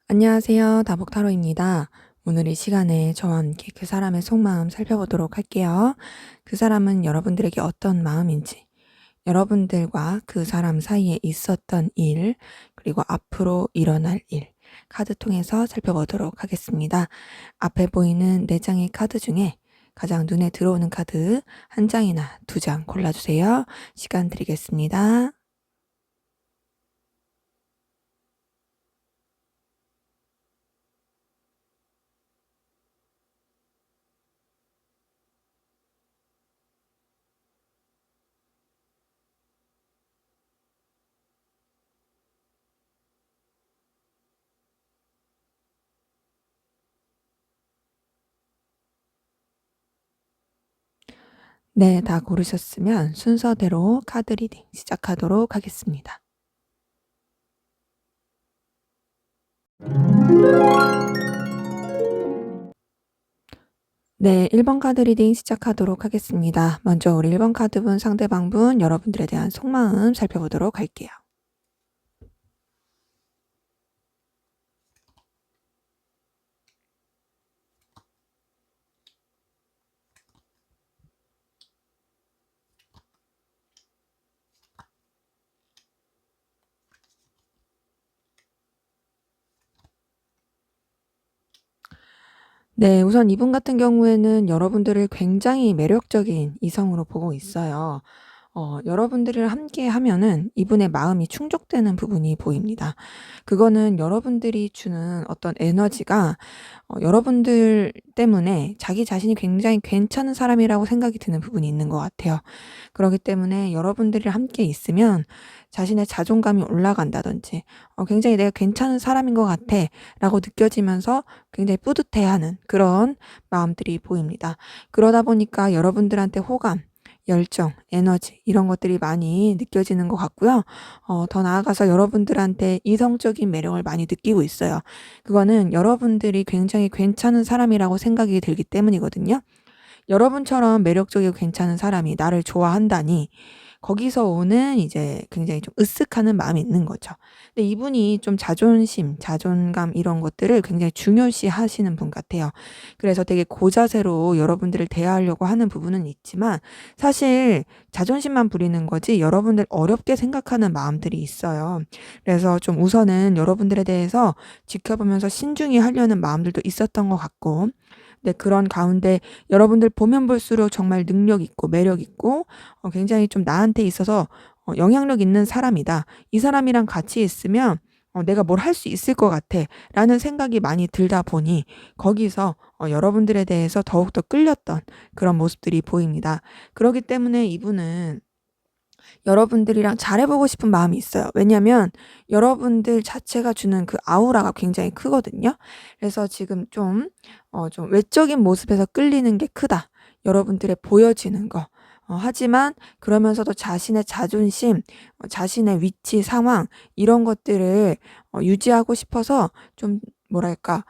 안녕하세요. 다복타로입니다. 오늘 이 시간에 저와 함께 그 사람의 속마음 살펴보도록 할게요. 그 사람은 여러분들에게 어떤 마음인지, 여러분들과 그 사람 사이에 있었던 일, 그리고 앞으로 일어날 일, 카드 통해서 살펴보도록 하겠습니다. 앞에 보이는 4장의 카드 중에 가장 눈에 들어오는 카드 한 장이나 2장 골라주세요. 시간 드리겠습니다. 네, 다 고르셨으면 순서대로 카드 리딩 시작하도록 하겠습니다. 네, 1번 카드 리딩 시작하도록 하겠습니다. 먼저 우리 1번 카드분, 상대방분, 여러분들에 대한 속마음 살펴보도록 할게요. 네, 우선 이분 같은 경우에는 여러분들을 굉장히 매력적인 이성으로 보고 있어요. 여러분들을 함께 하면은 이분의 마음이 충족되는 부분이 보입니다. 그거는 여러분들이 주는 어떤 에너지가 여러분들 때문에 자기 자신이 굉장히 괜찮은 사람이라고 생각이 드는 부분이 있는 것 같아요. 그렇기 때문에 여러분들이 함께 있으면 자신의 자존감이 올라간다든지 굉장히 '내가 괜찮은 사람인 것 같아.'라고 느껴지면서 굉장히 뿌듯해하는 그런 마음들이 보입니다. 그러다 보니까 여러분들한테 호감, 열정, 에너지 이런 것들이 많이 느껴지는 것 같고요. 더 나아가서 여러분들한테 이성적인 매력을 많이 느끼고 있어요. 그거는 여러분들이 굉장히 괜찮은 사람이라고 생각이 들기 때문이거든요. 여러분처럼 매력적이고 괜찮은 사람이 나를 좋아한다니 거기서 오는 이제 굉장히 좀 으쓱하는 마음이 있는 거죠. 근데 이분이 좀 자존심, 자존감 이런 것들을 굉장히 중요시하시는 분 같아요. 그래서 되게 고자세로 여러분들을 대하려고 하는 부분은 있지만 사실 자존심만 부리는 거지 여러분들 어렵게 생각하는 마음들이 있어요. 그래서 좀 우선은 여러분들에 대해서 지켜보면서 신중히 하려는 마음들도 있었던 것 같고 네, 그런 가운데 여러분들 보면 볼수록 정말 능력 있고 매력 있고 굉장히 좀 나한테 있어서 영향력 있는 사람이다. 이 사람이랑 같이 있으면 '내가 뭘 할 수 있을 것 같아.'라는 생각이 많이 들다 보니 거기서 여러분들에 대해서 더욱더 끌렸던 그런 모습들이 보입니다. 그러기 때문에 이분은 여러분들이랑 잘해보고 싶은 마음이 있어요. 왜냐면 여러분들 자체가 주는 그 아우라가 굉장히 크거든요. 그래서 지금 좀 외적인 모습에서 끌리는 게 크다. 여러분들의 보여지는 거. 하지만 그러면서도 자신의 자존심, 자신의 위치, 상황 이런 것들을 유지하고 싶어서 좀 뭐랄까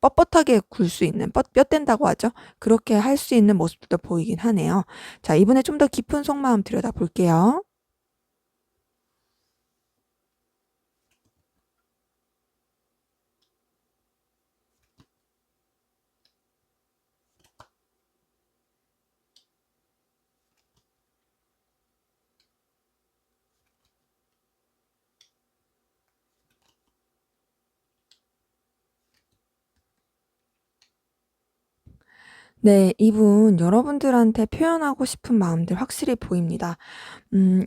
뻣뻣하게 굴 수 있는 뼈댄다고 하죠. 그렇게 할 수 있는 모습도 보이긴 하네요. 자, 이분의 좀 더 깊은 속마음 들여다볼게요. 네, 이분 여러분들한테 표현하고 싶은 마음들 확실히 보입니다.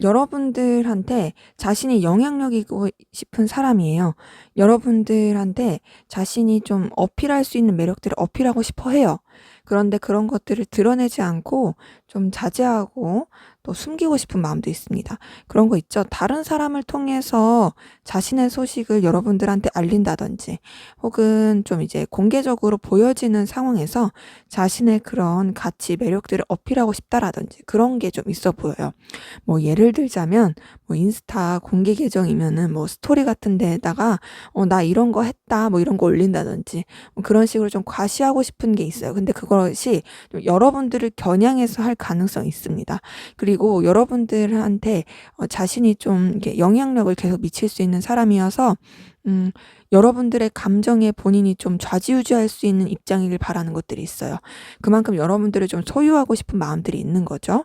여러분들한테 자신이 영향력이고 싶은 사람이에요. 여러분들한테 자신이 좀 어필할 수 있는 매력들을 어필하고 싶어 해요. 그런데 그런 것들을 드러내지 않고 좀 자제하고 또 숨기고 싶은 마음도 있습니다. 그런 거 있죠. 다른 사람을 통해서 자신의 소식을 여러분들한테 알린다든지 혹은 좀 이제 공개적으로 보여지는 상황에서 자신의 그런 가치, 매력들을 어필하고 싶다라든지 그런 게 좀 있어 보여요. 뭐 예를 들자면 뭐 인스타 공개 계정이면은 뭐 스토리 같은 데에다가 나 이런 거 했다 뭐 이런 거 올린다든지 뭐 그런 식으로 좀 과시하고 싶은 게 있어요. 근데 그것이 좀 여러분들을 겨냥해서 할 가능성이 있습니다. 그리고 그리고 여러분들한테 자신이 좀 이렇게 영향력을 계속 미칠 수 있는 사람이어서 음 여러분들의 감정에 본인이 좀 좌지우지할 수 있는 입장이길 바라는 것들이 있어요. 그만큼 여러분들을 좀 소유하고 싶은 마음들이 있는 거죠.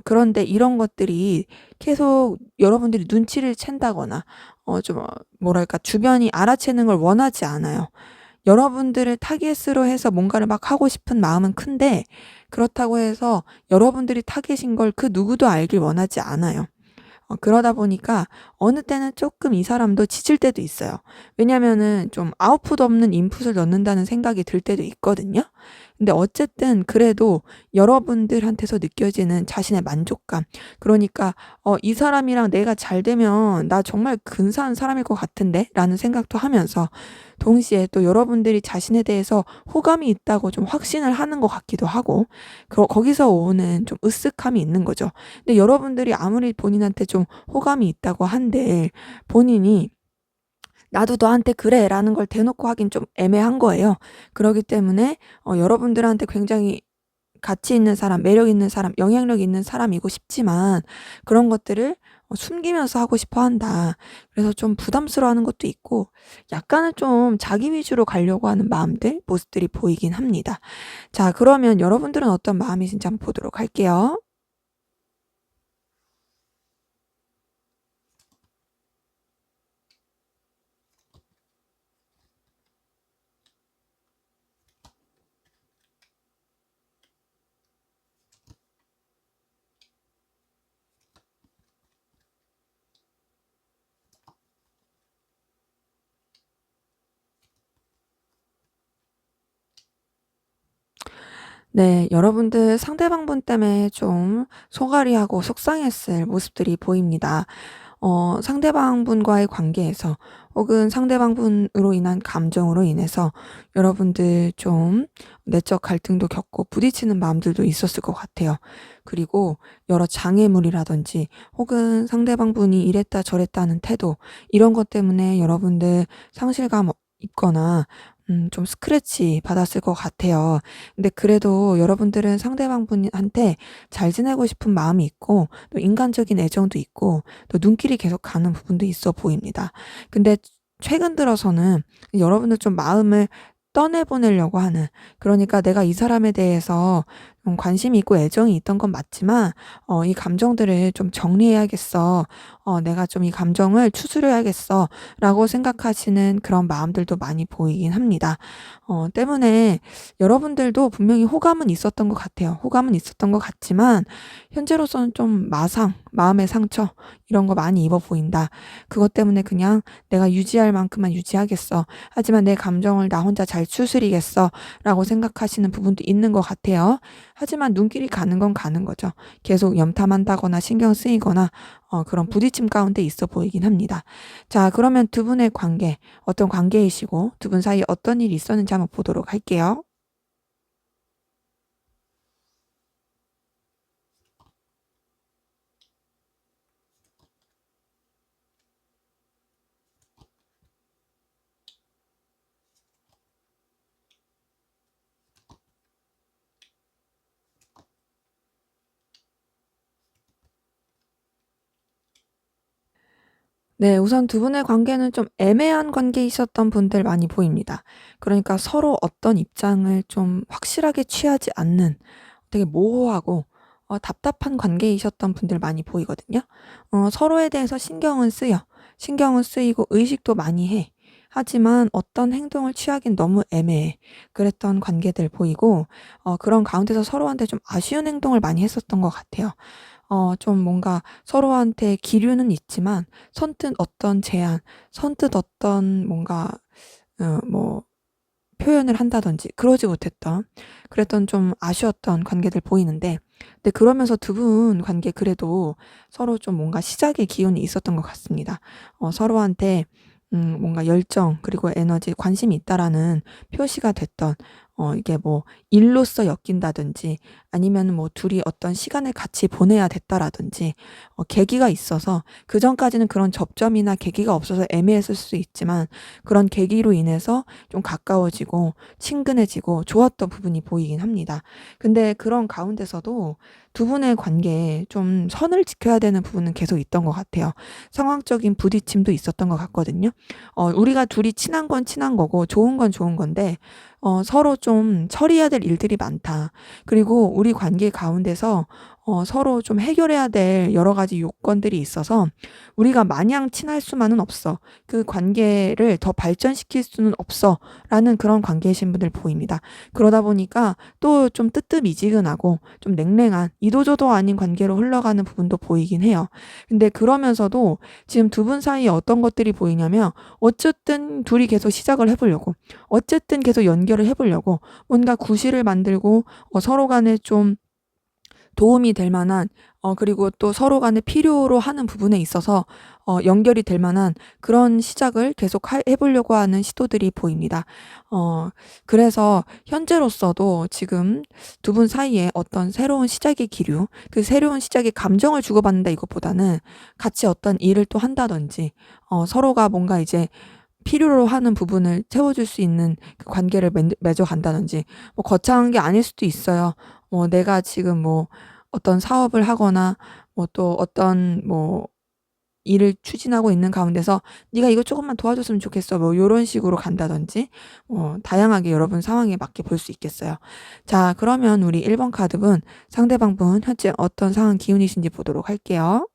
그런데 이런 것들이 계속 여러분들이 눈치를 챈다거나 좀 뭐랄까 주변이 알아채는 걸 원하지 않아요. 여러분들을 타깃으로 해서 뭔가를 막 하고 싶은 마음은 큰데, 그렇다고 해서 여러분들이 타깃인 걸 그 누구도 알길 원하지 않아요. 그러다 보니까 어느 때는 조금 이 사람도 지칠 때도 있어요. 왜냐면은 좀 아웃풋 없는 인풋을 넣는다는 생각이 들 때도 있거든요. 근데 어쨌든 그래도 여러분들한테서 느껴지는 자신의 만족감, 그러니까 '이 사람이랑 내가 잘 되면 나 정말 근사한 사람일 것 같은데?'라는 생각도 하면서, 동시에 또 여러분들이 자신에 대해서 호감이 있다고 좀 확신을 하는 것 같기도 하고, 거기서 오는 좀 으쓱함이 있는 거죠. 근데 여러분들이 아무리 본인한테 좀 호감이 있다고 한들 본인이 "나도 너한테 그래."라는 걸 대놓고 하긴 좀 애매한 거예요. 그러기 때문에 여러분들한테 굉장히 가치 있는 사람, 매력 있는 사람, 영향력 있는 사람이고 싶지만 그런 것들을 숨기면서 하고 싶어 한다. 그래서 좀 부담스러워하는 것도 있고, 약간은 좀 자기 위주로 가려고 하는 마음들, 모습들이 보이긴 합니다. 자, 그러면 여러분들은 어떤 마음이신지 한번 보도록 할게요. 네. 여러분들 상대방분 때문에 좀 속앓이하고 속상했을 모습들이 보입니다. 상대방분과의 관계에서, 혹은 상대방분으로 인한 감정으로 인해서 여러분들 좀 내적 갈등도 겪고 부딪히는 마음들도 있었을 것 같아요. 그리고 여러 장애물이라든지, 혹은 상대방분이 이랬다 저랬다 하는 태도, 이런 것 때문에 여러분들 상실감 입거나 좀 스크래치 받았을 것 같아요. 근데 그래도 여러분들은 상대방분한테 잘 지내고 싶은 마음이 있고, 또 인간적인 애정도 있고, 또 눈길이 계속 가는 부분도 있어 보입니다. 근데 최근 들어서는 여러분들 좀 마음을 떠내 보내려고 하는, 그러니까 내가 이 사람에 대해서 관심이 있고 애정이 있던 건 맞지만 이 감정들을 좀 정리해야겠어. 내가 좀 이 감정을 추스려야겠어라고 생각하시는 그런 마음들도 많이 보이긴 합니다. 때문에 여러분들도 분명히 호감은 있었던 것 같아요. 호감은 있었던 것 같지만 현재로서는 좀 마상, 마음의 상처, 이런 거 많이 입어 보인다. 그것 때문에 그냥 '내가 유지할 만큼만 유지하겠어. 하지만 내 감정을 나 혼자 잘 추스리겠어.'라고 생각하시는 부분도 있는 것 같아요. 하지만 눈길이 가는 건 가는 거죠. 계속 염탐한다거나 신경 쓰이거나 그런 부딪힘 가운데 있어 보이긴 합니다. 자, 그러면 두 분의 관계, 어떤 관계이시고 두 분 사이에 어떤 일이 있었는지 한번 보도록 할게요. 네. 우선 두 분의 관계는 좀 애매한 관계이셨던 분들 많이 보입니다. 그러니까 서로 어떤 입장을 좀 확실하게 취하지 않는, 되게 모호하고 답답한 관계이셨던 분들 많이 보이거든요. 서로에 대해서 신경은 쓰여. 신경은 쓰이고 의식도 많이 해. 하지만 어떤 행동을 취하긴 너무 애매해. 그랬던 관계들 보이고, 그런 가운데서 서로한테 좀 아쉬운 행동을 많이 했었던 것 같아요. 좀 뭔가 서로한테 기류는 있지만 선뜻 어떤 제안, 선뜻 어떤 뭔가 뭐 표현을 한다든지 그러지 못했던, 그랬던 좀 아쉬웠던 관계들 보이는데, 근데 그러면서 두 분 관계 그래도 서로 좀 뭔가 시작의 기운이 있었던 것 같습니다. 서로한테 뭔가 열정 그리고 에너지, 관심이 있다라는 표시가 됐던, 이게 뭐 일로서 엮인다든지, 아니면은 뭐 둘이 어떤 시간을 같이 보내야 됐다라든지 계기가 있어서, 그전까지는 그런 접점이나 계기가 없어서 애매했을 수 있지만 그런 계기로 인해서 좀 가까워지고 친근해지고 좋았던 부분이 보이긴 합니다. 근데 그런 가운데서도 두 분의 관계에 좀 선을 지켜야 되는 부분은 계속 있던 것 같아요. 상황적인 부딪힘도 있었던 것 같거든요. 우리가 둘이 친한 건 친한 거고 좋은 건 좋은 건데 서로 좀 처리해야 될 일들이 많다. 그리고 우리 관계 가운데서 서로 좀 해결해야 될 여러 가지 요건들이 있어서 우리가 마냥 친할 수만은 없어. 그 관계를 더 발전시킬 수는 없어. 라는 그런 관계이신 분들 보입니다. 그러다 보니까 또 좀 뜨뜻미지근하고 좀 냉랭한 이도저도 아닌 관계로 흘러가는 부분도 보이긴 해요. 근데 그러면서도 지금 두 분 사이에 어떤 것들이 보이냐면 어쨌든 둘이 계속 시작을 해보려고 어쨌든 계속 연결을 해보려고 뭔가 구실을 만들고 서로 간에 좀 도움이 될 만한 그리고 또 서로 간에 필요로 하는 부분에 있어서 연결이 될 만한 그런 시작을 계속 해 보려고 하는 시도들이 보입니다. 그래서 현재로서도 지금 두 분 사이에 어떤 새로운 시작의 기류, 그 새로운 시작의 감정을 주고받는다 이것보다는 같이 어떤 일을 또 한다든지 서로가 뭔가 이제 필요로 하는 부분을 채워줄 수 있는 그 관계를 맺어 간다든지 뭐 거창한 게 아닐 수도 있어요. 내가 지금 뭐 어떤 사업을 하거나 뭐 또 어떤 뭐 일을 추진하고 있는 가운데서 "네가 이거 조금만 도와줬으면 좋겠어." 뭐 요런 식으로 간다든지 다양하게 여러분 상황에 맞게 볼 수 있겠어요. 자 그러면 우리 1번 카드분 상대방 분 현재 어떤 상황 기운이신지 보도록 할게요.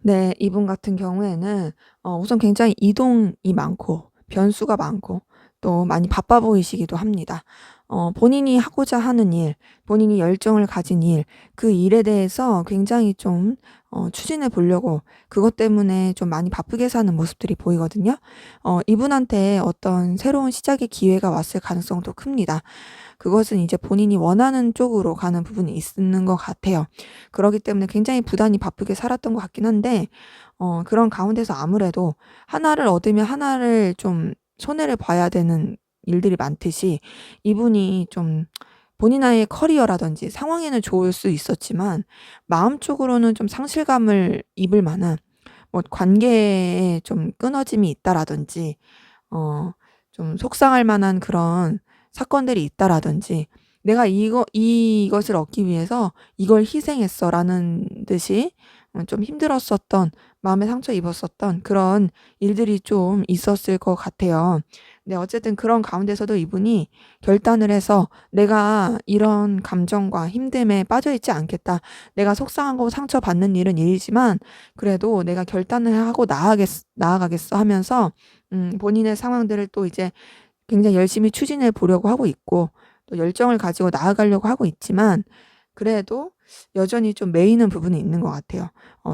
네. 이분 같은 경우에는 우선 굉장히 이동이 많고 변수가 많고 또 많이 바빠 보이시기도 합니다. 본인이 하고자 하는 일, 본인이 열정을 가진 일, 그 일에 대해서 굉장히 좀 추진해 보려고 그것 때문에 좀 많이 바쁘게 사는 모습들이 보이거든요. 이분한테 어떤 새로운 시작의 기회가 왔을 가능성도 큽니다. 그것은 이제 본인이 원하는 쪽으로 가는 부분이 있는 것 같아요. 그러기 때문에 굉장히 부단히 바쁘게 살았던 것 같긴 한데 그런 가운데서 아무래도 하나를 얻으면 하나를 좀 손해를 봐야 되는 일들이 많듯이 이분이 좀 본인의 커리어라든지 상황에는 좋을 수 있었지만 마음적으로는 좀 상실감을 입을 만한 뭐 관계에 좀 끊어짐이 있다라든지 어 좀 속상할 만한 그런 사건들이 있다라든지 '내가 이것을 얻기 위해서 이걸 희생했어.'라는 듯이 좀 힘들었었던 마음에 상처 입었었던 그런 일들이 좀 있었을 것 같아요. 근데 어쨌든 그런 가운데서도 이분이 결단을 해서 '내가 이런 감정과 힘듦에 빠져 있지 않겠다. 내가 속상한 거 상처받는 일은 일이지만 그래도 내가 결단을 하고 나아가겠어.' 하면서 본인의 상황들을 또 이제 굉장히 열심히 추진해 보려고 하고 있고 또 열정을 가지고 나아가려고 하고 있지만 그래도 여전히 좀 매이는 부분이 있는 것 같아요.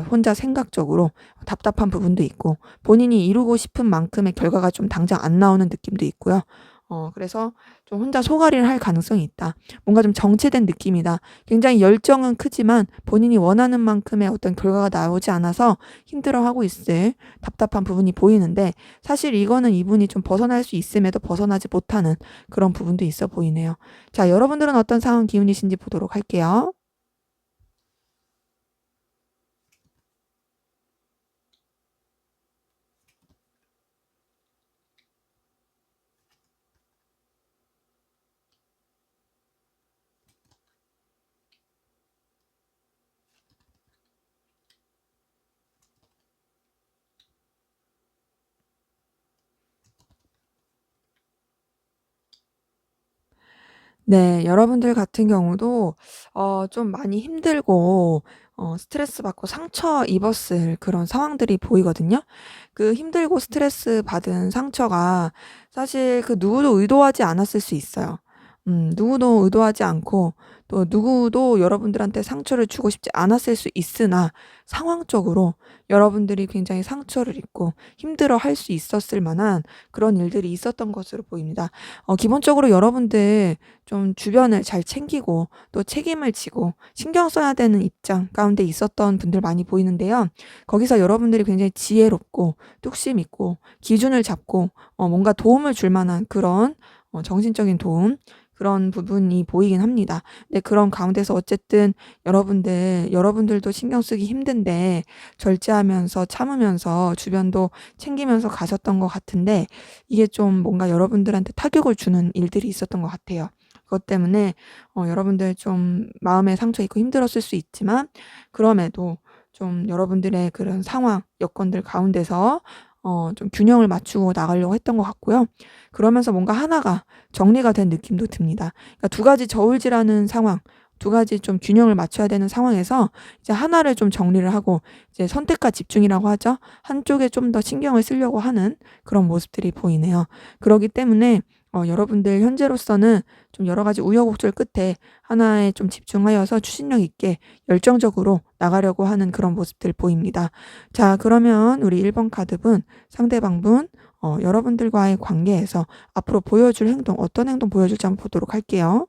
혼자 생각적으로 답답한 부분도 있고 본인이 이루고 싶은 만큼의 결과가 좀 당장 안 나오는 느낌도 있고요. 그래서 좀 혼자 소갈이를 할 가능성이 있다. 뭔가 좀 정체된 느낌이다. 굉장히 열정은 크지만 본인이 원하는 만큼의 어떤 결과가 나오지 않아서 힘들어하고 있을 답답한 부분이 보이는데 사실 이거는 이분이 좀 벗어날 수 있음에도 벗어나지 못하는 그런 부분도 있어 보이네요. 자 여러분들은 어떤 상황 기운이신지 보도록 할게요. 네. 여러분들 같은 경우도 좀 많이 힘들고 스트레스 받고 상처 입었을 그런 상황들이 보이거든요. 그 힘들고 스트레스 받은 상처가 사실 그 누구도 의도하지 않았을 수 있어요. 누구도 의도하지 않고 또 누구도 여러분들한테 상처를 주고 싶지 않았을 수 있으나 상황적으로 여러분들이 굉장히 상처를 입고 힘들어할 수 있었을 만한 그런 일들이 있었던 것으로 보입니다. 기본적으로 여러분들 좀 주변을 잘 챙기고 또 책임을 지고 신경 써야 되는 입장 가운데 있었던 분들 많이 보이는데요. 거기서 여러분들이 굉장히 지혜롭고 뚝심 있고 기준을 잡고 뭔가 도움을 줄 만한 그런 정신적인 도움 그런 부분이 보이긴 합니다. 근데 그런 가운데서 어쨌든 여러분들도 신경 쓰기 힘든데 절제하면서 참으면서 주변도 챙기면서 가셨던 것 같은데 이게 좀 뭔가 여러분들한테 타격을 주는 일들이 있었던 것 같아요. 그것 때문에 여러분들 좀 마음에 상처 있고 힘들었을 수 있지만 그럼에도 좀 여러분들의 그런 상황, 여건들 가운데서 좀 균형을 맞추고 나가려고 했던 것 같고요. 그러면서 뭔가 하나가 정리가 된 느낌도 듭니다. 그러니까 두 가지 저울질하는 상황, 두 가지 좀 균형을 맞춰야 되는 상황에서 이제 하나를 좀 정리를 하고 이제 선택과 집중이라고 하죠. 한쪽에 좀 더 신경을 쓰려고 하는 그런 모습들이 보이네요. 그러기 때문에 여러분들 현재로서는 좀 여러 가지 우여곡절 끝에 하나에 좀 집중하여서 추진력 있게 열정적으로 나가려고 하는 그런 모습들 보입니다. 자, 그러면 우리 1번 카드분, 상대방분, 여러분들과의 관계에서 앞으로 보여줄 행동, 어떤 행동 보여줄지 한번 보도록 할게요.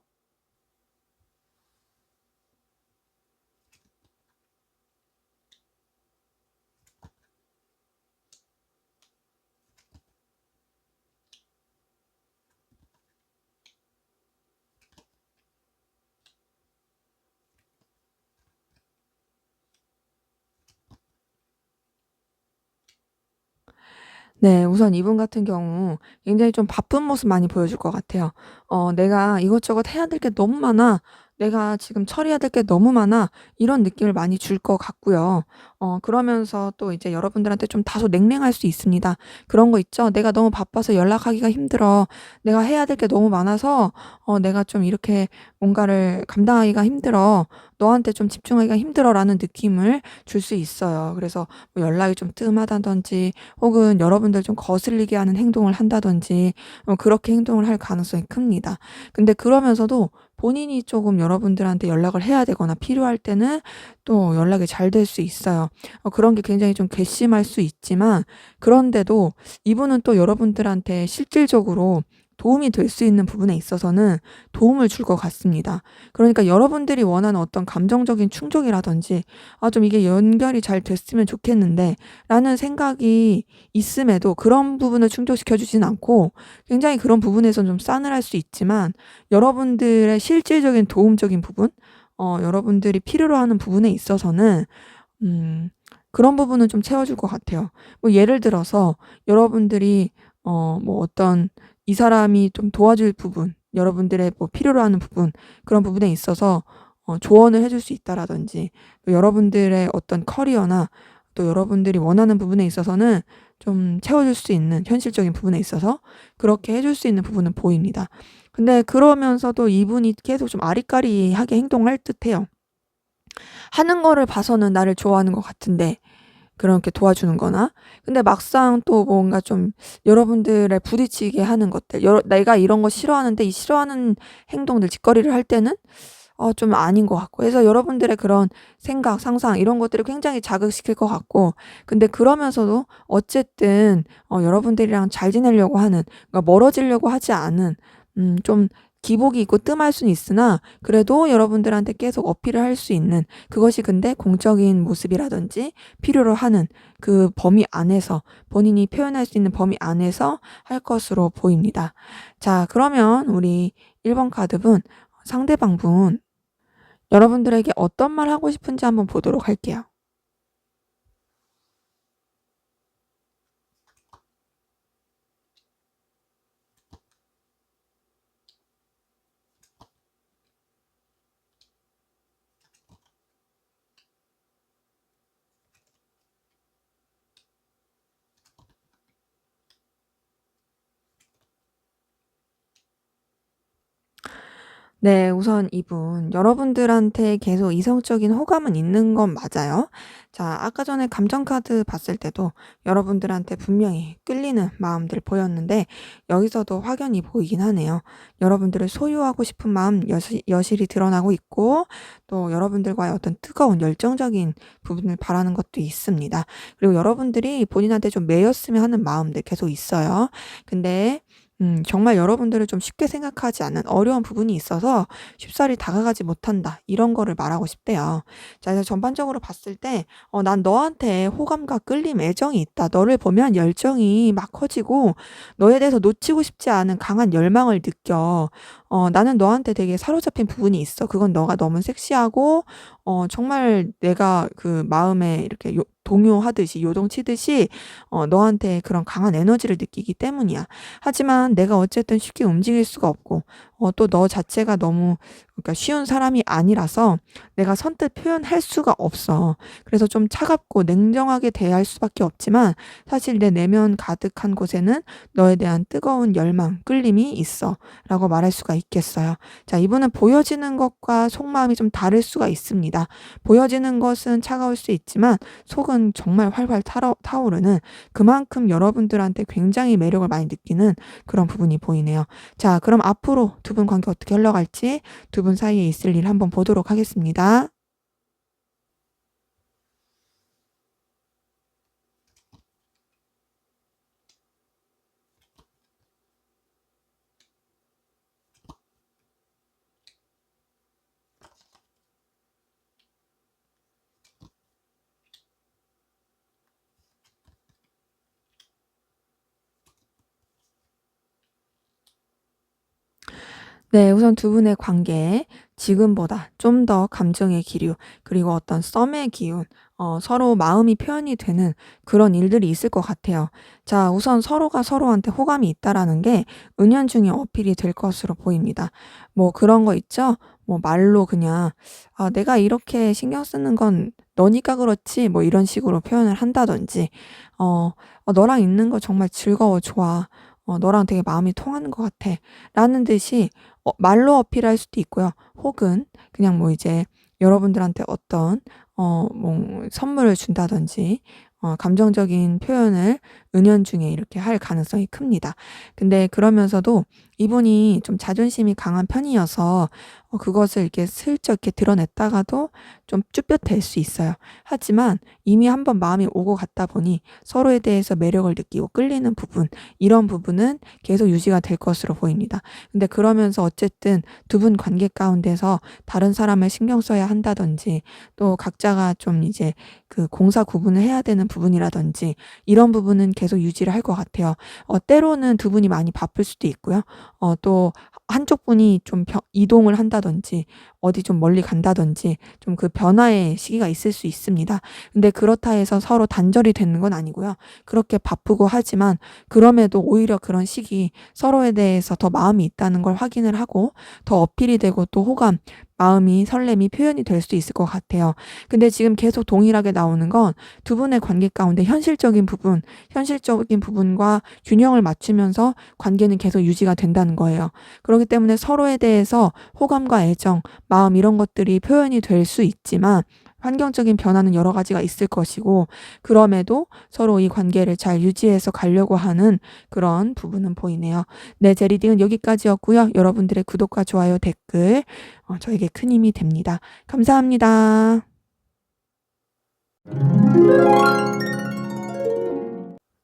네. 우선 이분 같은 경우 굉장히 좀 바쁜 모습 많이 보여줄 것 같아요. '내가 이것저것 해야 될 게 너무 많아. 내가 지금 처리해야 될 게 너무 많아.' 이런 느낌을 많이 줄 것 같고요. 그러면서 또 이제 여러분들한테 좀 다소 냉랭할 수 있습니다. 그런 거 있죠. "내가 너무 바빠서 연락하기가 힘들어. 내가 해야 될 게 너무 많아서 내가 좀 이렇게 뭔가를 감당하기가 힘들어. 너한테 좀 집중하기가 힘들어."라는 느낌을 줄 수 있어요. 그래서 뭐 연락이 좀 뜸하다든지 혹은 여러분들 좀 거슬리게 하는 행동을 한다든지 그렇게 행동을 할 가능성이 큽니다. 근데 그러면서도 본인이 조금 여러분들한테 연락을 해야 되거나 필요할 때는 또 연락이 잘 될 수 있어요. 그런 게 굉장히 좀 괘씸할 수 있지만 그런데도 이분은 또 여러분들한테 실질적으로 도움이 될 수 있는 부분에 있어서는 도움을 줄 것 같습니다. 그러니까 여러분들이 원하는 어떤 감정적인 충족이라든지 '아 좀 이게 연결이 잘 됐으면 좋겠는데.' 라는 생각이 있음에도 그런 부분을 충족시켜 주진 않고 굉장히 그런 부분에선 좀 싸늘할 수 있지만 여러분들의 실질적인 도움적인 부분 여러분들이 필요로 하는 부분에 있어서는 음 그런 부분은 좀 채워줄 것 같아요. 뭐 예를 들어서 여러분들이 뭐 어떤 이 사람이 좀 도와줄 부분, 여러분들의 뭐 필요로 하는 부분 그런 부분에 있어서 조언을 해줄 수 있다라든지 또 여러분들의 어떤 커리어나 또 여러분들이 원하는 부분에 있어서는 좀 채워줄 수 있는 현실적인 부분에 있어서 그렇게 해줄 수 있는 부분은 보입니다. 근데 그러면서도 이분이 계속 좀 아리까리하게 행동할 듯해요. 하는 거를 봐서는 나를 좋아하는 것 같은데 그렇게 도와주는 거나 근데 막상 또 뭔가 좀 여러분들의 부딪히게 하는 것들 내가 이런 거 싫어하는데 이 싫어하는 행동들 짓거리를 할 때는 좀 아닌 것 같고 해서 여러분들의 그런 생각, 상상 이런 것들을 굉장히 자극시킬 것 같고 근데 그러면서도 어쨌든 여러분들이랑 잘 지내려고 하는 그러니까 멀어지려고 하지 않은 좀 기복이 있고 뜸할 수는 있으나 그래도 여러분들한테 계속 어필을 할 수 있는 그것이 근데 공적인 모습이라든지 필요로 하는 그 범위 안에서 본인이 표현할 수 있는 범위 안에서 할 것으로 보입니다. 자, 그러면 우리 1번 카드분 상대방분 여러분들에게 어떤 말 하고 싶은지 한번 보도록 할게요. 네. 우선 이분 여러분들한테 계속 이성적인 호감은 있는 건 맞아요. 자, 아까 전에 감정 카드 봤을 때도 여러분들한테 분명히 끌리는 마음들 보였는데 여기서도 확연히 보이긴 하네요. 여러분들을 소유하고 싶은 마음 여실히 드러나고 있고, 또 여러분들과의 어떤 뜨거운 열정적인 부분을 바라는 것도 있습니다. 그리고 여러분들이 본인한테 좀 매였으면 하는 마음들 계속 있어요. 근데 정말 여러분들을 좀 쉽게 생각하지 않는 어려운 부분이 있어서 쉽사리 다가가지 못한다, 이런 거를 말하고 싶대요. 자, 그래서 전반적으로 봤을 때 난 너한테 호감과 끌림, 애정이 있다. 너를 보면 열정이 막 커지고 너에 대해서 놓치고 싶지 않은 강한 열망을 느껴. 나는 너한테 되게 사로잡힌 부분이 있어. 그건 너가 너무 섹시하고 정말 내가 그 마음에 이렇게 동요하듯이 요동치듯이 너한테 그런 강한 에너지를 느끼기 때문이야. 하지만 내가 어쨌든 쉽게 움직일 수가 없고 또 너 자체가 너무, 그러니까 쉬운 사람이 아니라서 내가 선뜻 표현할 수가 없어. 그래서 좀 차갑고 냉정하게 대할 수밖에 없지만 사실 내 내면 가득한 곳에는 너에 대한 뜨거운 열망, 끌림이 있어라고 말할 수가 있겠어요. 자, 이분은 보여지는 것과 속마음이 좀 다를 수가 있습니다. 보여지는 것은 차가울 수 있지만 속은 정말 활활 타오르는, 그만큼 여러분들한테 굉장히 매력을 많이 느끼는 그런 부분이 보이네요. 자, 그럼 앞으로 두 분 관계 어떻게 흘러갈지, 두 분 사이에 있을 일 한번 보도록 하겠습니다. 네. 우선 두 분의 관계에 지금보다 좀 더 감정의 기류, 그리고 어떤 썸의 기운, 서로 마음이 표현이 되는 그런 일들이 있을 것 같아요. 자, 우선 서로가 서로한테 호감이 있다라는 게 은연중에 어필이 될 것으로 보입니다. 뭐 그런 거 있죠? 뭐 말로 그냥 "아, 내가 이렇게 신경 쓰는 건 너니까 그렇지." 뭐 이런 식으로 표현을 한다든지, 너랑 있는 거 정말 즐거워. 좋아. 너랑 되게 마음이 통하는 것 같아." 라는 듯이 말로 어필할 수도 있고요. 혹은 그냥 뭐 이제 여러분들한테 어떤 뭐 선물을 준다든지 감정적인 표현을 은연중에 이렇게 할 가능성이 큽니다. 근데 그러면서도 이분이 좀 자존심이 강한 편이어서 그것을 이렇게 슬쩍 이렇게 드러냈다가도 좀 쭈뼛될 수 있어요. 하지만 이미 한번 마음이 오고 갔다 보니 서로에 대해서 매력을 느끼고 끌리는 부분, 이런 부분은 계속 유지가 될 것으로 보입니다. 근데 그러면서 어쨌든 두 분 관계 가운데서 다른 사람을 신경 써야 한다든지, 또 각자가 좀 이제 그 공사 구분을 해야 되는 부분이라든지, 이런 부분은 계속 유지를 할 것 같아요. 때로는 두 분이 많이 바쁠 수도 있고요. 또 한쪽 분이 좀 이동을 한다든지 어디 좀 멀리 간다든지 좀 그 변화의 시기가 있을 수 있습니다. 근데 그렇다 해서 서로 단절이 되는 건 아니고요. 그렇게 바쁘고 하지만 그럼에도 오히려 그런 시기 서로에 대해서 더 마음이 있다는 걸 확인을 하고 더 어필이 되고 또 호감, 마음이, 설렘이 표현이 될 수 있을 것 같아요. 근데 지금 계속 동일하게 나오는 건 두 분의 관계 가운데 현실적인 부분과 균형을 맞추면서 관계는 계속 유지가 된다는 거예요. 그렇기 때문에 서로에 대해서 호감과 애정, 마음, 이런 것들이 표현이 될 수 있지만 환경적인 변화는 여러 가지가 있을 것이고, 그럼에도 서로 이 관계를 잘 유지해서 가려고 하는 그런 부분은 보이네요. 네, 제 리딩은 여기까지였고요. 여러분들의 구독과 좋아요, 댓글 저에게 큰 힘이 됩니다. 감사합니다.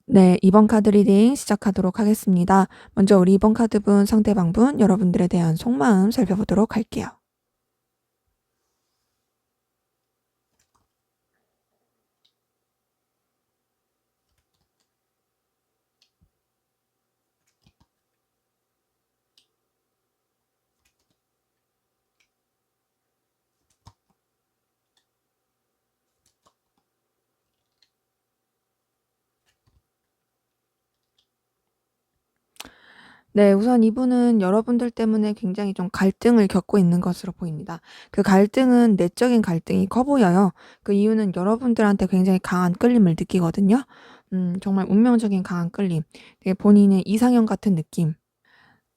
네, 이번 카드 리딩 시작하도록 하겠습니다. 먼저 우리 이번 카드분, 상대방분, 여러분들에 대한 속마음 살펴보도록 할게요. 네. 우선 이분은 여러분들 때문에 굉장히 좀 갈등을 겪고 있는 것으로 보입니다. 그 갈등은 내적인 갈등이 커 보여요. 그 이유는 여러분들한테 굉장히 강한 끌림을 느끼거든요. 정말 운명적인 강한 끌림. 되게 본인의 이상형 같은 느낌.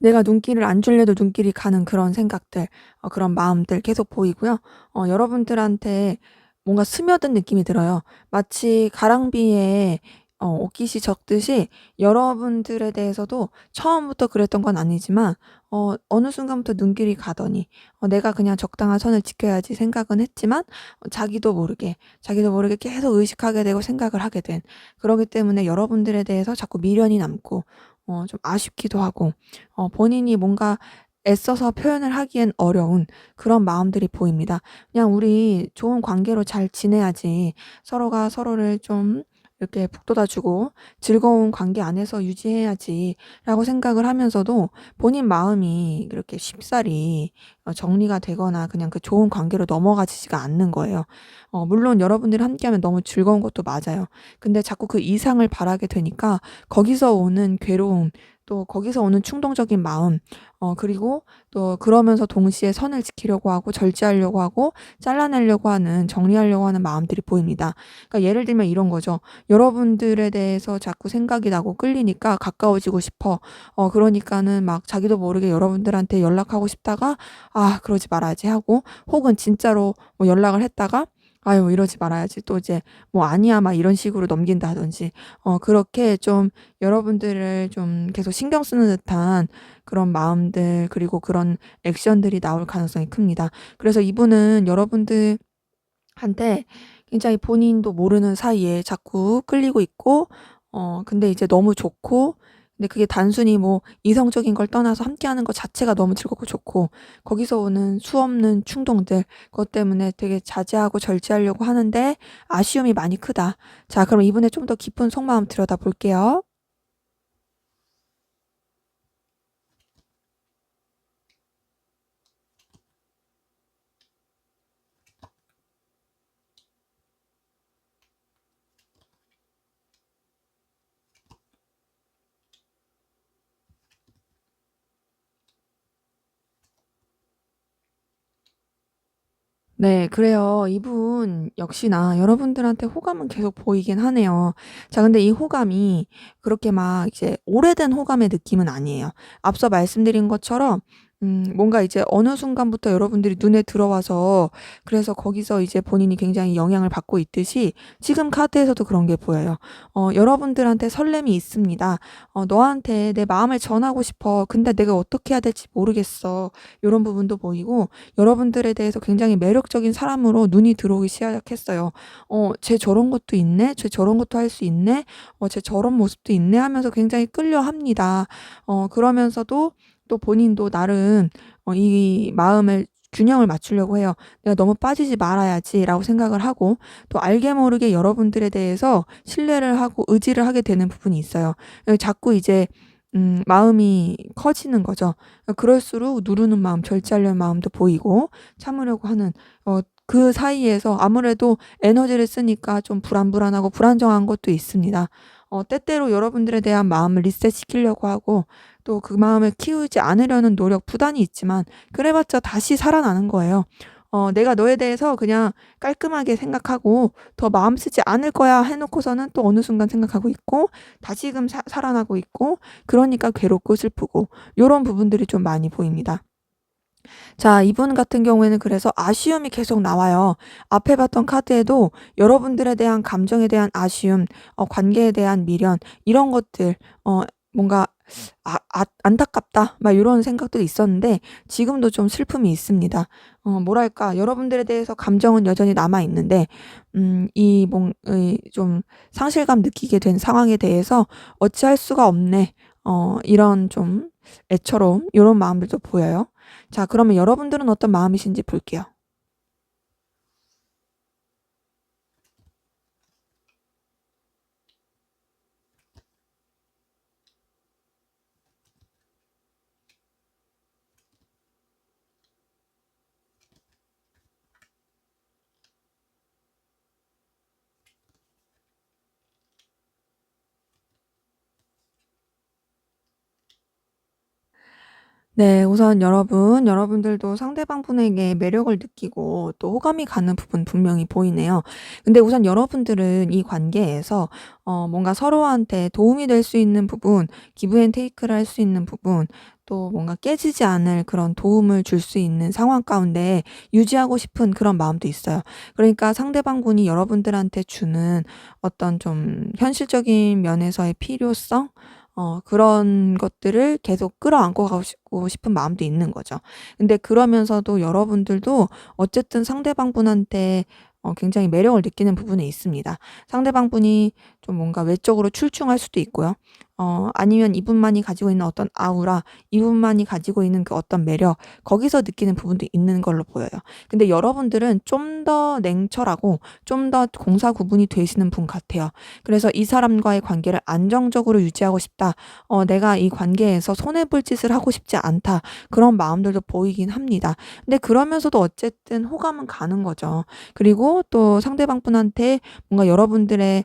내가 눈길을 안 줄래도 눈길이 가는 그런 생각들, 그런 마음들 계속 보이고요. 여러분들한테 뭔가 스며든 느낌이 들어요. 마치 가랑비에 옷깃이 적듯이 여러분들에 대해서도 처음부터 그랬던 건 아니지만 어느 순간부터 눈길이 가더니 내가 그냥 적당한 선을 지켜야지 생각은 했지만 자기도 모르게 계속 의식하게 되고 생각을 하게 된, 그러기 때문에 여러분들에 대해서 자꾸 미련이 남고 좀 아쉽기도 하고 본인이 뭔가 애써서 표현을 하기엔 어려운 그런 마음들이 보입니다. 그냥 '우리 좋은 관계로 잘 지내야지. 서로가 서로를 좀 이렇게 북돋아 주고 즐거운 관계 안에서 유지해야지.'라고 생각을 하면서도 본인 마음이 그렇게 쉽사리 정리가 되거나 그냥 그 좋은 관계로 넘어가지지가 않는 거예요. 물론 여러분들이 함께하면 너무 즐거운 것도 맞아요. 근데 자꾸 그 이상을 바라게 되니까 거기서 오는 괴로움, 또 거기서 오는 충동적인 마음, 그리고 또 그러면서 동시에 선을 지키려고 하고 절제하려고 하고 잘라내려고 하는, 정리하려고 하는 마음들이 보입니다. 그러니까 예를 들면 이런 거죠. 여러분들에 대해서 자꾸 생각이 나고 끌리니까 가까워지고 싶어. 그러니까는 막 자기도 모르게 여러분들한테 연락하고 싶다가 '아 그러지 말아야지.' 하고, 혹은 진짜로 뭐 연락을 했다가 '아유 이러지 말아야지.' 또 이제 뭐 '아니야.' 막 이런 식으로 넘긴다든지 그렇게 좀 여러분들을 좀 계속 신경 쓰는 듯한 그런 마음들, 그리고 그런 액션들이 나올 가능성이 큽니다. 그래서 이분은 여러분들한테 굉장히 본인도 모르는 사이에 자꾸 끌리고 있고, 근데 이제 너무 좋고, 근데 그게 단순히 뭐 이성적인 걸 떠나서 함께하는 것 자체가 너무 즐겁고 좋고, 거기서 오는 수없는 충동들, 그것 때문에 되게 자제하고 절제하려고 하는데 아쉬움이 많이 크다. 자, 그럼 이분의 좀 더 깊은 속마음 들여다 볼게요. 네, 그래요. 이분 역시나 여러분들한테 호감은 계속 보이긴 하네요. 자, 근데 이 호감이 그렇게 막 이제 오래된 호감의 느낌은 아니에요. 앞서 말씀드린 것처럼 뭔가 이제 어느 순간부터 여러분들이 눈에 들어와서, 그래서 거기서 이제 본인이 굉장히 영향을 받고 있듯이 지금 카드에서도 그런 게 보여요. 여러분들한테 설렘이 있습니다. "너한테 내 마음을 전하고 싶어. 근데 내가 어떻게 해야 될지 모르겠어." 요런 부분도 보이고, 여러분들에 대해서 굉장히 매력적인 사람으로 눈이 들어오기 시작했어요. '쟤 저런 것도 있네. 쟤 저런 것도 할 수 있네. 쟤 저런 모습도 있네.' 하면서 굉장히 끌려합니다. 그러면서도 또 본인도 나름 이 마음을 균형을 맞추려고 해요. '내가 너무 빠지지 말아야지.'라고 생각을 하고, 또 알게 모르게 여러분들에 대해서 신뢰를 하고 의지를 하게 되는 부분이 있어요. 자꾸 이제 마음이 커지는 거죠. 그럴수록 누르는 마음, 절제하려는 마음도 보이고, 참으려고 하는, 그 사이에서 아무래도 에너지를 쓰니까 좀 불안불안하고 불안정한 것도 있습니다. 때때로 여러분들에 대한 마음을 리셋시키려고 하고, 또 그 마음을 키우지 않으려는 노력, 부단히 있지만 그래 봤자 다시 살아나는 거예요. '내가 너에 대해서 그냥 깔끔하게 생각하고 더 마음 쓰지 않을 거야.' 해 놓고서는 또 어느 순간 생각하고 있고, 다시금 살아나고 있고, 그러니까 괴롭고 슬프고, 요런 부분들이 좀 많이 보입니다. 자, 이분 같은 경우에는 그래서 아쉬움이 계속 나와요. 앞에 봤던 카드에도 여러분들에 대한 감정에 대한 아쉬움, 관계에 대한 미련, 이런 것들, 뭔가 '안타깝다.' 막 요런 생각도 있었는데 지금도 좀 슬픔이 있습니다. 뭐랄까, 여러분들에 대해서 감정은 여전히 남아 있는데 이 좀 상실감 느끼게 된 상황에 대해서 '어찌할 수가 없네.' 이런 좀 애처로움, 요런 마음들도 보여요. 자, 그러면 여러분들은 어떤 마음이신지 볼게요. 네. 우선 여러분들도 상대방 분에게 매력을 느끼고 또 호감이 가는 부분 분명히 보이네요. 근데 우선 여러분들은 이 관계에서 뭔가 서로한테 도움이 될 수 있는 부분, 기브 앤 테이크를 할 수 있는 부분, 또 뭔가 깨지지 않을 그런 도움을 줄 수 있는 상황 가운데 유지하고 싶은 그런 마음도 있어요. 그러니까 상대방분이 여러분들한테 주는 어떤 좀 현실적인 면에서의 필요성, 그런 것들을 계속 끌어안고 가고 싶은 마음도 있는 거죠. 근데 그러면서도 여러분들도 어쨌든 상대방분한테 굉장히 매력을 느끼는 부분이 있습니다. 상대방분이 좀 뭔가 외적으로 출중할 수도 있고요. 아니면 이분만이 가지고 있는 어떤 아우라, 이분만이 가지고 있는 그 어떤 매력, 거기서 느끼는 부분도 있는 걸로 보여요. 근데 여러분들은 좀 더 냉철하고 좀 더 공사 구분이 되시는 분 같아요. 그래서 '이 사람과의 관계를 안정적으로 유지하고 싶다. 내가 이 관계에서 손해 볼 짓을 하고 싶지 않다.' 그런 마음들도 보이긴 합니다. 근데 그러면서도 어쨌든 호감은 가는 거죠. 그리고 또 상대방 분한테 뭔가 여러분들의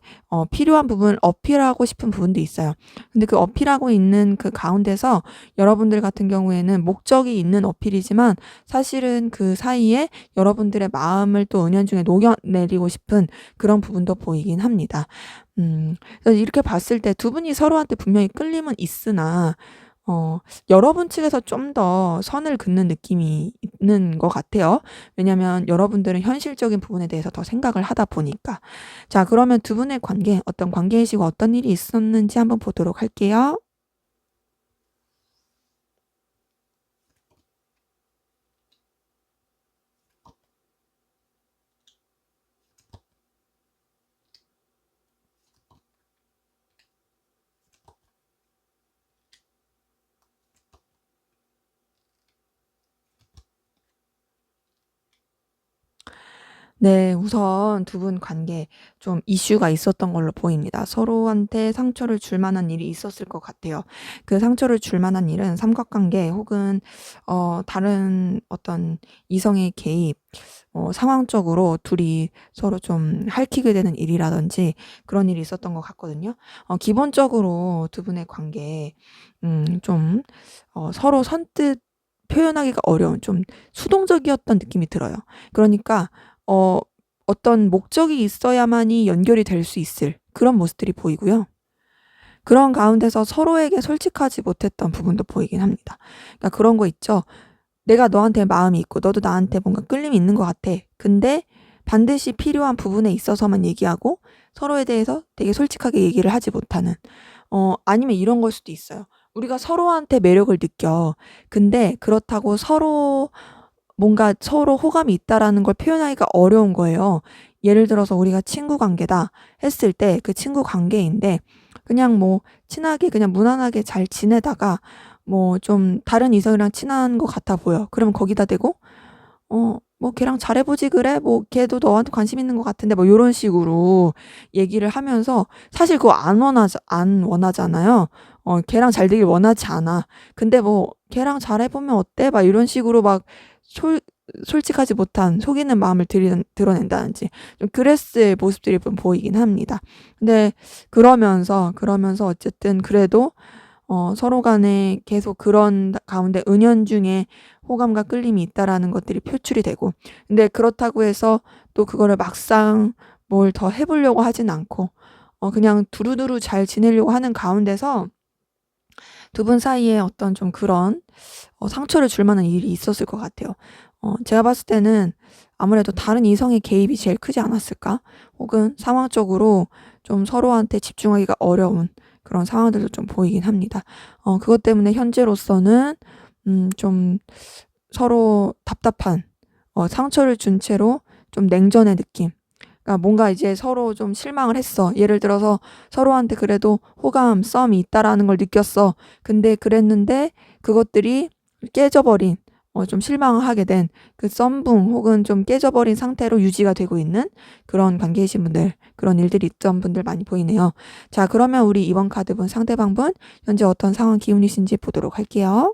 필요한 부분을 어필하고 싶은 부분도 있어요. 근데 그 어필하고 있는 그 가운데서 여러분들 같은 경우에는 목적이 있는 어필이지만 사실은 그 사이에 여러분들의 마음을 또 은연중에 녹여내리고 싶은 그런 부분도 보이긴 합니다. 그래서 이렇게 봤을 때 두 분이 서로한테 분명히 끌림은 있으나 어 여러분 측에서 좀 더 선을 긋는 느낌이 있는 것 같아요. 왜냐면 여러분들은 현실적인 부분에 대해서 더 생각을 하다 보니까. 자, 그러면 두 분의 관계, 어떤 관계이시고 어떤 일이 있었는지 한번 보도록 할게요. 네. 우선 두 분 관계 좀 이슈가 있었던 걸로 보입니다. 서로한테 상처를 줄 만한 일이 있었을 것 같아요. 그 상처를 줄 만한 일은 삼각관계 혹은 다른 어떤 이성의 개입, 상황적으로 둘이 서로 좀 핥히게 되는 일이라든지 그런 일이 있었던 것 같거든요. 기본적으로 두 분의 관계에 좀 서로 선뜻 표현하기가 어려운 좀 수동적이었던 느낌이 들어요. 그러니까 어 어떤 목적이 있어야만이 연결이 될 수 있을 그런 모습들이 보이고요. 그런 가운데서 서로에게 솔직하지 못했던 부분도 보이긴 합니다. 그러니까 그런 거 있죠. 내가 너한테 마음이 있고 너도 나한테 뭔가 끌림이 있는 것 같아. 근데 반드시 필요한 부분에 있어서만 얘기하고 서로에 대해서 되게 솔직하게 얘기를 하지 못하는. 아니면 이런 걸 수도 있어요. 우리가 서로한테 매력을 느껴. 근데 그렇다고 뭔가 서로 호감이 있다라는 걸 표현하기가 어려운 거예요. 예를 들어서 우리가 친구 관계다 했을 때 그 친구 관계인데 그냥 뭐 친하게 그냥 무난하게 잘 지내다가 뭐 좀 다른 이성이랑 친한 것 같아 보여. 그러면 거기다 대고 뭐 "걔랑 잘해 보지 그래? 뭐 걔도 너한테 관심 있는 것 같은데." 뭐 요런 식으로 얘기를 하면서 사실 그거 안 원하잖아요. 걔랑 잘 되길 원하지 않아. 근데 뭐 "걔랑 잘해 보면 어때?" 막 이런 식으로 막 솔 솔직하지 못한 속이는 마음을 드러낸다든지 좀 그랬을 모습들이 좀 보이긴 합니다. 근데 그러면서 어쨌든 그래도 서로 간에 계속 그런 가운데 은연중에 호감과 끌림이 있다라는 것들이 표출이 되고, 근데 그렇다고 해서 또 그거를 막상 뭘 더 해 보려고 하진 않고 그냥 두루두루 잘 지내려고 하는 가운데서 두 분 사이에 어떤 좀 그런 상처를 줄 만한 일이 있었을 것 같아요. 제가 봤을 때는 아무래도 다른 이성의 개입이 제일 크지 않았을까? 혹은 상황적으로 좀 서로한테 집중하기가 어려운 그런 상황들도 좀 보이긴 합니다. 그것 때문에 현재로서는 좀 서로 답답한, 상처를 준 채로 좀 냉전의 느낌. 그러니까 뭔가 이제 서로 좀 실망을 했어. 예를 들어서 서로한테 그래도 호감, 썸이 있다라는 걸 느꼈어. 근데 그랬는데 그것들이 깨져버린, 좀 실망을 하게 된 그 썸붕 혹은 좀 깨져버린 상태로 유지가 되고 있는 그런 관계이신 분들, 그런 일들이 있던 분들 많이 보이네요. 자, 그러면 우리 이번 카드분 상대방분 현재 어떤 상황 기운이신지 보도록 할게요.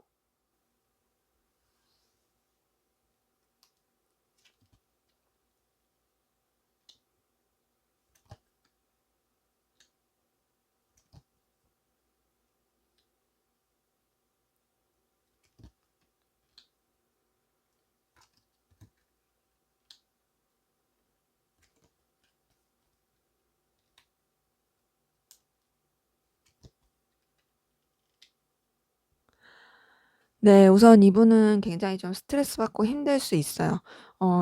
네. 우선 이분은 굉장히 좀 스트레스받고 힘들 수 있어요.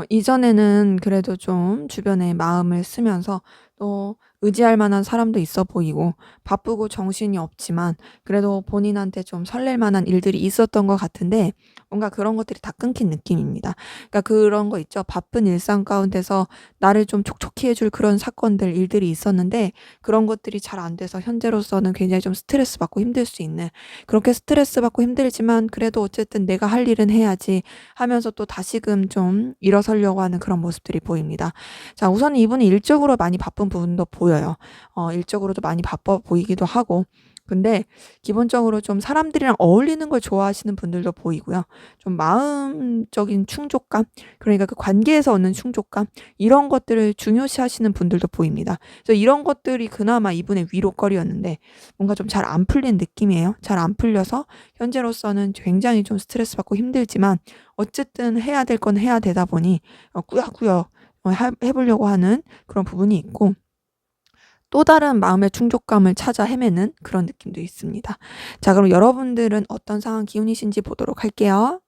이전에는 그래도 좀 주변에 마음을 쓰면서 또 의지할 만한 사람도 있어 보이고 바쁘고 정신이 없지만 그래도 본인한테 좀 설렐 만한 일들이 있었던 것 같은데 뭔가 그런 것들이 다 끊긴 느낌입니다. 그러니까 그런 거 있죠. 바쁜 일상 가운데서 나를 좀 촉촉히 해줄 그런 사건들, 일들이 있었는데 그런 것들이 잘 안 돼서 현재로서는 굉장히 좀 스트레스받고 힘들 수 있는, 그렇게 스트레스받고 힘들지만 그래도 어쨌든 '내가 할 일은 해야지.' 하면서 또 다시금 좀 일어서려고 하는 그런 모습들이 보입니다. 자, 우선 이분이 일적으로 많이 바쁜 부분도 보여요. 일적으로도 많이 바빠 보이기도 하고, 근데 기본적으로 좀 사람들이랑 어울리는 걸 좋아하시는 분들도 보이고요. 좀 마음적인 충족감, 그러니까 그 관계에서 얻는 충족감, 이런 것들을 중요시하시는 분들도 보입니다. 그래서 이런 것들이 그나마 이분의 위로거리였는데 뭔가 좀 잘 안 풀린 느낌이에요. 잘 안 풀려서 현재로서는 굉장히 좀 스트레스받고 힘들지만 어쨌든 해야 될 건 해야 되다 보니 꾸역꾸역 해 보려고 하는 그런 부분이 있고, 또 다른 마음의 충족감을 찾아 헤매는 그런 느낌도 있습니다. 자, 그럼 여러분들은 어떤 상황 기운이신지 보도록 할게요.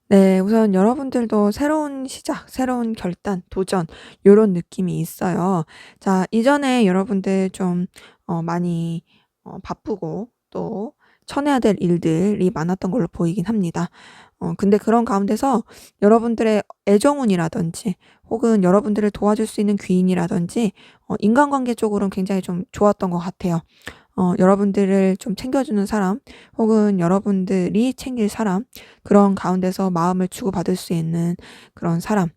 네. 우선 여러분들도 새로운 시작, 새로운 결단, 도전, 요런 느낌이 있어요. 자, 이전에 여러분들 좀 많이 바쁘고 또 쳐내야 될 일들이 많았던 걸로 보이긴 합니다. 근데 그런 가운데서 여러분들의 애정운이라든지 혹은 여러분들을 도와줄 수 있는 귀인이라든지 인간관계 쪽으로는 굉장히 좀 좋았던 것 같아요. 여러분들을 좀 챙겨주는 사람 혹은 여러분들이 챙길 사람, 그런 가운데서 마음을 주고받을 수 있는 그런 사람,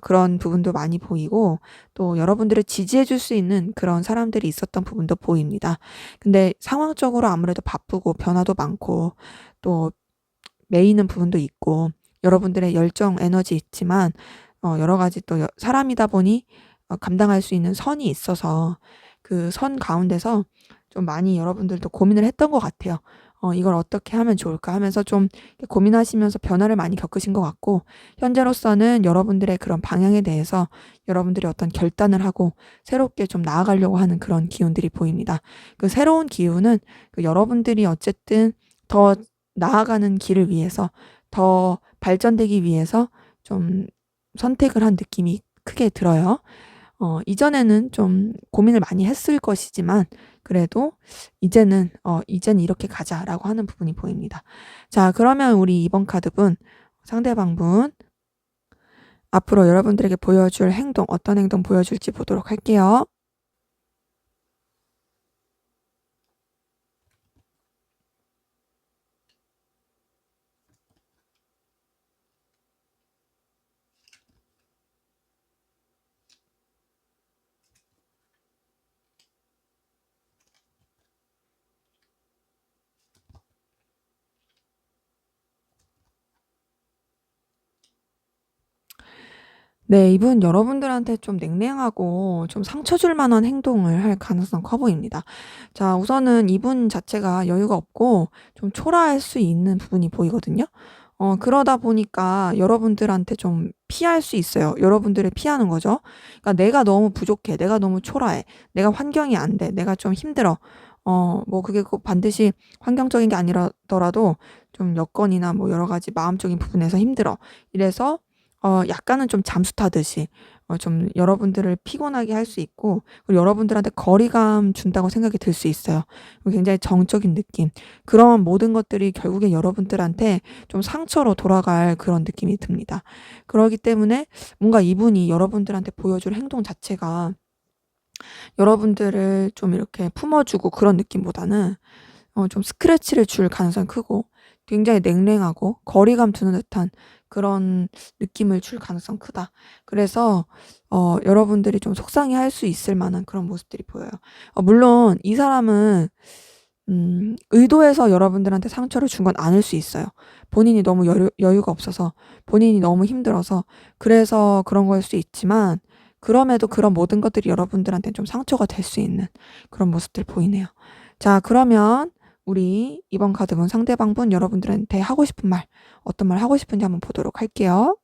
그런 부분도 많이 보이고 또 여러분들을 지지해 줄 수 있는 그런 사람들이 있었던 부분도 보입니다. 근데 상황적으로 아무래도 바쁘고 변화도 많고 또 메이는 부분도 있고 여러분들의 열정, 에너지 있지만 여러 가지 또 사람이다 보니 감당할 수 있는 선이 있어서 그 선 가운데서 좀 많이 여러분들도 고민을 했던 것 같아요. '이걸 어떻게 하면 좋을까?' 하면서 좀 이렇게 고민하시면서 변화를 많이 겪으신 것 같고, 현재로서는 여러분들의 그런 방향에 대해서 여러분들이 어떤 결단을 하고 새롭게 좀 나아가려고 하는 그런 기운들이 보입니다. 그 새로운 기운은 그 여러분들이 어쨌든 더 나아가는 길을 위해서, 더 발전되기 위해서 좀 선택을 한 느낌이 크게 들어요. 이전에는 좀 고민을 많이 했을 것이지만 그래도 이제는 '이제는 이렇게 가자.'라고 하는 부분이 보입니다. 자, 그러면 우리 이번 카드분, 상대방분 앞으로 여러분들에게 보여줄 행동, 어떤 행동 보여줄지 보도록 할게요. 네. 이분 여러분들한테 좀 냉랭하고 좀 상처 줄 만한 행동을 할 가능성 커 보입니다. 자, 우선은 이분 자체가 여유가 없고 좀 초라할 수 있는 부분이 보이거든요. 그러다 보니까 여러분들한테 좀 피할 수 있어요. 여러분들을 피하는 거죠. 그러니까 '내가 너무 부족해. 내가 너무 초라해. 내가 환경이 안 돼. 내가 좀 힘들어.' 뭐 그게 꼭 반드시 환경적인 게 아니더라도 좀 여건이나 뭐 여러 가지 마음적인 부분에서 힘들어. 이래서 약간은 좀 잠수 타듯이 좀 여러분들을 피곤하게 할 수 있고, 그리고 여러분들한테 거리감 준다고 생각이 들 수 있어요. 굉장히 정적인 느낌. 그런 모든 것들이 결국에 여러분들한테 좀 상처로 돌아갈 그런 느낌이 듭니다. 그러기 때문에 뭔가 이분이 여러분들한테 보여줄 행동 자체가 여러분들을 좀 이렇게 품어주고 그런 느낌보다는 좀 스크래치를 줄 가능성이 크고 굉장히 냉랭하고 거리감 두는 듯한 그런 느낌을 줄 가능성 크다. 그래서 여러분들이 좀 속상해할 수 있을 만한 그런 모습들이 보여요. 물론 이 사람은 의도해서 여러분들한테 상처를 준 건 아닐 수 있어요. 본인이 너무 여유가 없어서, 본인이 너무 힘들어서 그래서 그런 거일 수 있지만, 그럼에도 그런 모든 것들이 여러분들한테 좀 상처가 될 수 있는 그런 모습들 보이네요. 자, 그러면 우리 이번 카드분 상대방분 여러분들한테 하고 싶은 말, 어떤 말 하고 싶은지 한번 보도록 할게요.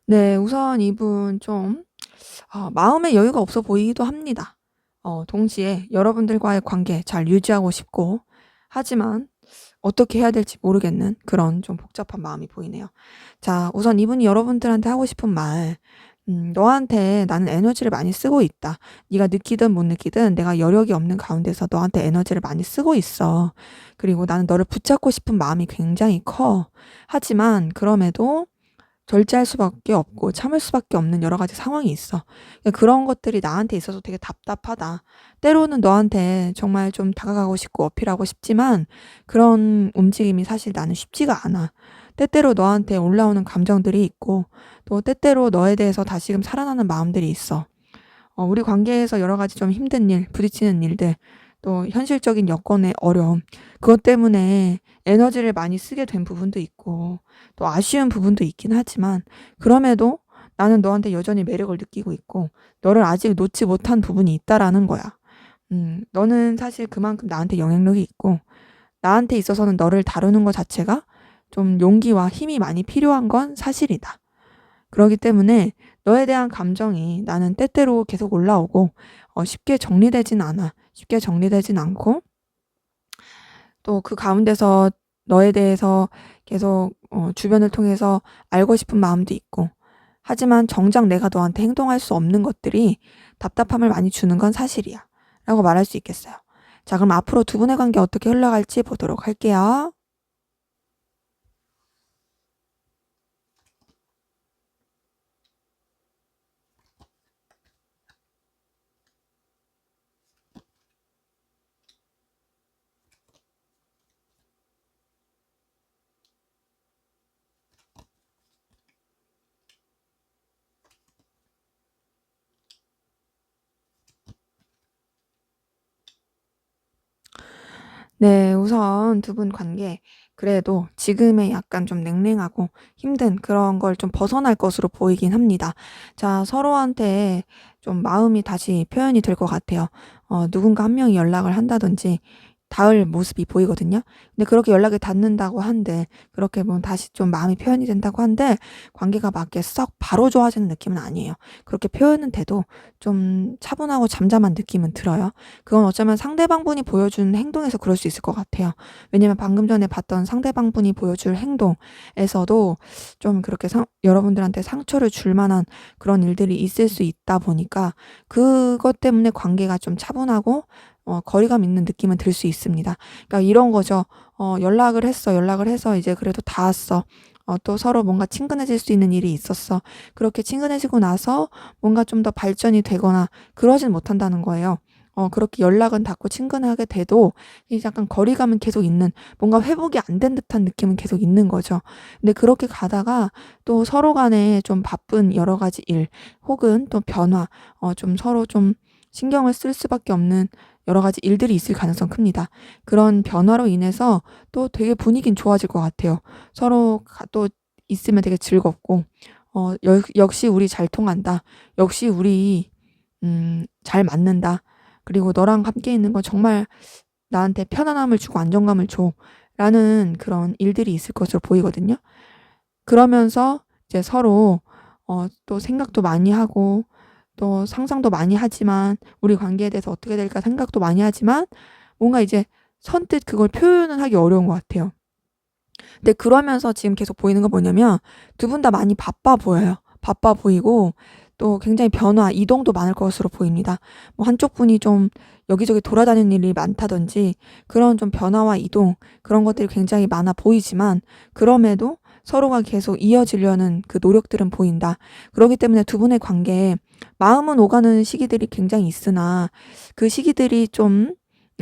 네, 우선 이분 좀 마음의 여유가 없어 보이기도 합니다. 동시에 여러분들과의 관계 잘 유지하고 싶고, 하지만 어떻게 해야 될지 모르겠는 그런 좀 복잡한 마음이 보이네요. 자, 우선 이분이 여러분들한테 하고 싶은 말, 너한테 나는 에너지를 많이 쓰고 있다. 네가 느끼든 못 느끼든 내가 여력이 없는 가운데서 너한테 에너지를 많이 쓰고 있어. 그리고 나는 너를 붙잡고 싶은 마음이 굉장히 커. 하지만 그럼에도 절제할 수밖에 없고 참을 수밖에 없는 여러 가지 상황이 있어. 그런 것들이 나한테 있어서 되게 답답하다. 때로는 너한테 정말 좀 다가가고 싶고 어필하고 싶지만 그런 움직임이 사실 나는 쉽지가 않아. 때때로 너한테 올라오는 감정들이 있고 또 때때로 너에 대해서 다시금 살아나는 마음들이 있어. 우리 관계에서 여러 가지 좀 힘든 일, 부딪히는 일들, 또 현실적인 여건의 어려움, 그것 때문에 에너지를 많이 쓰게 된 부분도 있고, 또 아쉬운 부분도 있긴 하지만, 그럼에도 나는 너한테 여전히 매력을 느끼고 있고, 너를 아직 놓지 못한 부분이 있다라는 거야. 너는 사실 그만큼 나한테 영향력이 있고, 나한테 있어서는 너를 다루는 것 자체가 좀 용기와 힘이 많이 필요한 건 사실이다. 그러기 때문에 너에 대한 감정이 나는 때때로 계속 올라오고 쉽게 정리되진 않아. 쉽게 정리되진 않고 또 그 가운데서 너에 대해서 계속 주변을 통해서 알고 싶은 마음도 있고 하지만 정작 내가 너한테 행동할 수 없는 것들이 답답함을 많이 주는 건 사실이야. 라고 말할 수 있겠어요. 자, 그럼 앞으로 두 분의 관계 어떻게 흘러갈지 보도록 할게요. 네, 우선 두 분 관계 그래도 지금의 약간 좀 냉랭하고 힘든 그런 걸 좀 벗어날 것으로 보이긴 합니다. 자, 서로한테 좀 마음이 다시 표현이 될 것 같아요. 누군가 한 명이 연락을 한다든지 닿을 모습이 보이거든요. 근데 그렇게 연락이 닿는다고 한들 그렇게 뭐 다시 좀 마음이 표현이 된다고 한들 관계가 막 이렇게 썩 바로 좋아지는 느낌은 아니에요. 그렇게 표현은 돼도 좀 차분하고 잠잠한 느낌은 들어요. 그건 어쩌면 상대방분이 보여준 행동에서 그럴 수 있을 것 같아요. 왜냐면 방금 전에 봤던 상대방분이 보여줄 행동에서도 좀 그렇게 여러분들한테 상처를 줄 만한 그런 일들이 있을 수 있다 보니까 그것 때문에 관계가 좀 차분하고 거리감 있는 느낌은 들 수 있습니다. 그러니까 이런 거죠. 연락을 했어. 연락을 해서 이제 그래도 닿았어. 또 서로 뭔가 친근해질 수 있는 일이 있었어. 그렇게 친근해지고 나서 뭔가 좀 더 발전이 되거나 그러진 못한다는 거예요. 그렇게 연락은 닿고 친근하게 돼도 이 약간 거리감은 계속 있는 뭔가 회복이 안 된 듯한 느낌은 계속 있는 거죠. 근데 그렇게 가다가 또 서로 간에 좀 바쁜 여러 가지 일 혹은 또 변화 좀 서로 좀 신경을 쓸 수밖에 없는 여러 가지 일들이 있을 가능성 큽니다. 그런 변화로 인해서 또 되게 분위기는 좋아질 것 같아요. 서로 또 있으면 되게 즐겁고 역시 우리 잘 통한다. 역시 우리 잘 맞는다. 그리고 너랑 함께 있는 건 정말 나한테 편안함을 주고 안정감을 줘. 라는 그런 일들이 있을 것으로 보이거든요. 그러면서 이제 서로 또 생각도 많이 하고 또 상상도 많이 하지만 우리 관계에 대해서 어떻게 될까 생각도 많이 하지만 뭔가 이제 선뜻 그걸 표현은 하기 어려운 것 같아요. 근데 그러면서 지금 계속 보이는 건 뭐냐면 두 분 다 많이 바빠 보여요. 바빠 보이고 또 굉장히 변화, 이동도 많을 것으로 보입니다. 뭐 한쪽 분이 좀 여기저기 돌아다니는 일이 많다든지 그런 좀 변화와 이동 그런 것들이 굉장히 많아 보이지만 그럼에도 서로가 계속 이어지려는 그 노력들은 보인다. 그렇기 때문에 두 분의 관계에 마음은 오가는 시기들이 굉장히 있으나 그 시기들이 좀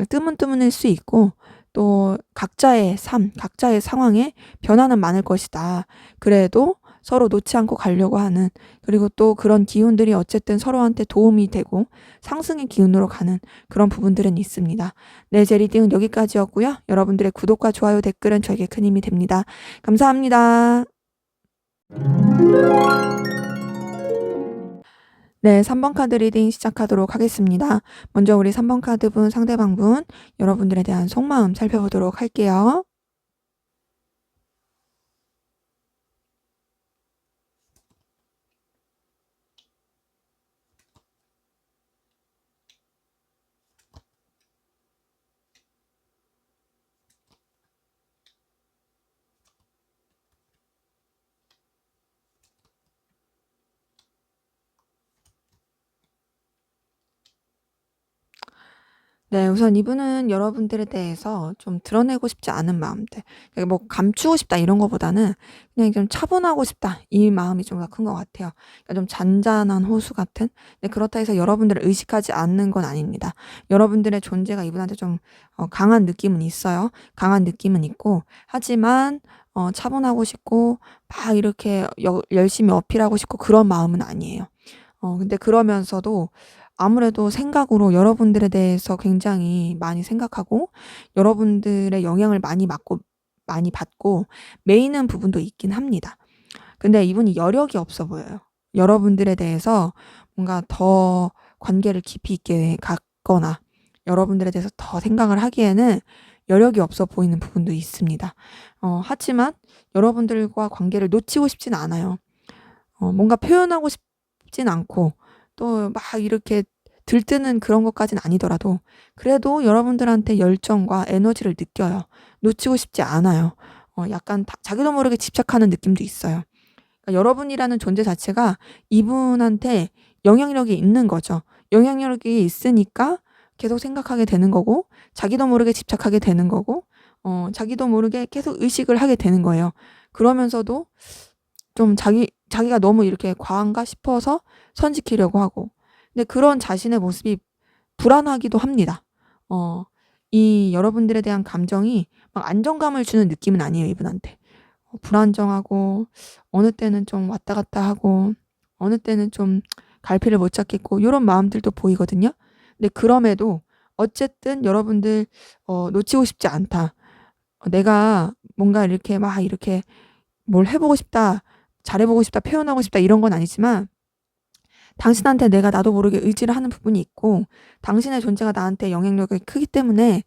뜨문뜨문할 수 있고 또 각자의 삶, 각자의 상황에 변화는 많을 것이다. 그래도 서로 놓지 않고 가려고 하는 그리고 또 그런 기운들이 어쨌든 서로한테 도움이 되고 상승의 기운으로 가는 그런 부분들은 있습니다. 네, 제 리딩은 여기까지였고요. 여러분들의 구독과 좋아요, 댓글은 저에게 큰 힘이 됩니다. 감사합니다. 네, 3번 카드 리딩 시작하도록 하겠습니다. 먼저 우리 3번 카드분, 상대방분, 여러분들에 대한 속마음 살펴보도록 할게요. 네, 우선 이분은 여러분들에 대해서 좀 드러내고 싶지 않은 마음들, 그러니까 뭐 감추고 싶다 이런 거보다는 그냥 좀 차분하고 싶다 이 마음이 좀 더 큰 것 같아요. 그러니까 좀 잔잔한 호수 같은. 근데 그렇다 해서 여러분들을 의식하지 않는 건 아닙니다. 여러분들의 존재가 이분한테 좀 강한 느낌은 있어요. 강한 느낌은 있고 하지만 차분하고 싶고 막 이렇게 열심히 어필하고 싶고 그런 마음은 아니에요. 근데 그러면서도 아무래도 생각으로 여러분들에 대해서 굉장히 많이 생각하고 여러분들의 영향을 많이 받고 매이는 부분도 있긴 합니다. 근데 이분이 여력이 없어 보여요. 여러분들에 대해서 뭔가 더 관계를 깊이 있게 갖거나 여러분들에 대해서 더 생각을 하기에는 여력이 없어 보이는 부분도 있습니다. 하지만 여러분들과 관계를 놓치고 싶진 않아요. 뭔가 표현하고 싶진 않고 또 막 이렇게 들뜨는 그런 것까진 아니더라도 그래도 여러분들한테 열정과 에너지를 느껴요. 놓치고 싶지 않아요. 약간 자기도 모르게 집착하는 느낌도 있어요. 그러니까 여러분이라는 존재 자체가 이분한테 영향력이 있는 거죠. 영향력이 있으니까 계속 생각하게 되는 거고 자기도 모르게 집착하게 되는 거고 자기도 모르게 계속 의식을 하게 되는 거예요. 그러면서도 좀 자기가 너무 이렇게 과한가 싶어서 선지키려고 하고. 근데 그런 자신의 모습이 불안하기도 합니다. 이 여러분들에 대한 감정이 막 안정감을 주는 느낌은 아니에요, 이분한테. 불안정하고 어느 때는 좀 왔다 갔다 하고 어느 때는 좀 갈피를 못 잡겠고 요런 마음들도 보이거든요. 근데 그럼에도 어쨌든 여러분들 놓치고 싶지 않다. 내가 뭔가 이렇게 막 이렇게 뭘 해 보고 싶다. 잘해 보고 싶다. 표현하고 싶다. 이런 건 아니지만 당신한테 내가 나도 모르게 의지를 하는 부분이 있고 당신의 존재가 나한테 영향력이 크기 때문에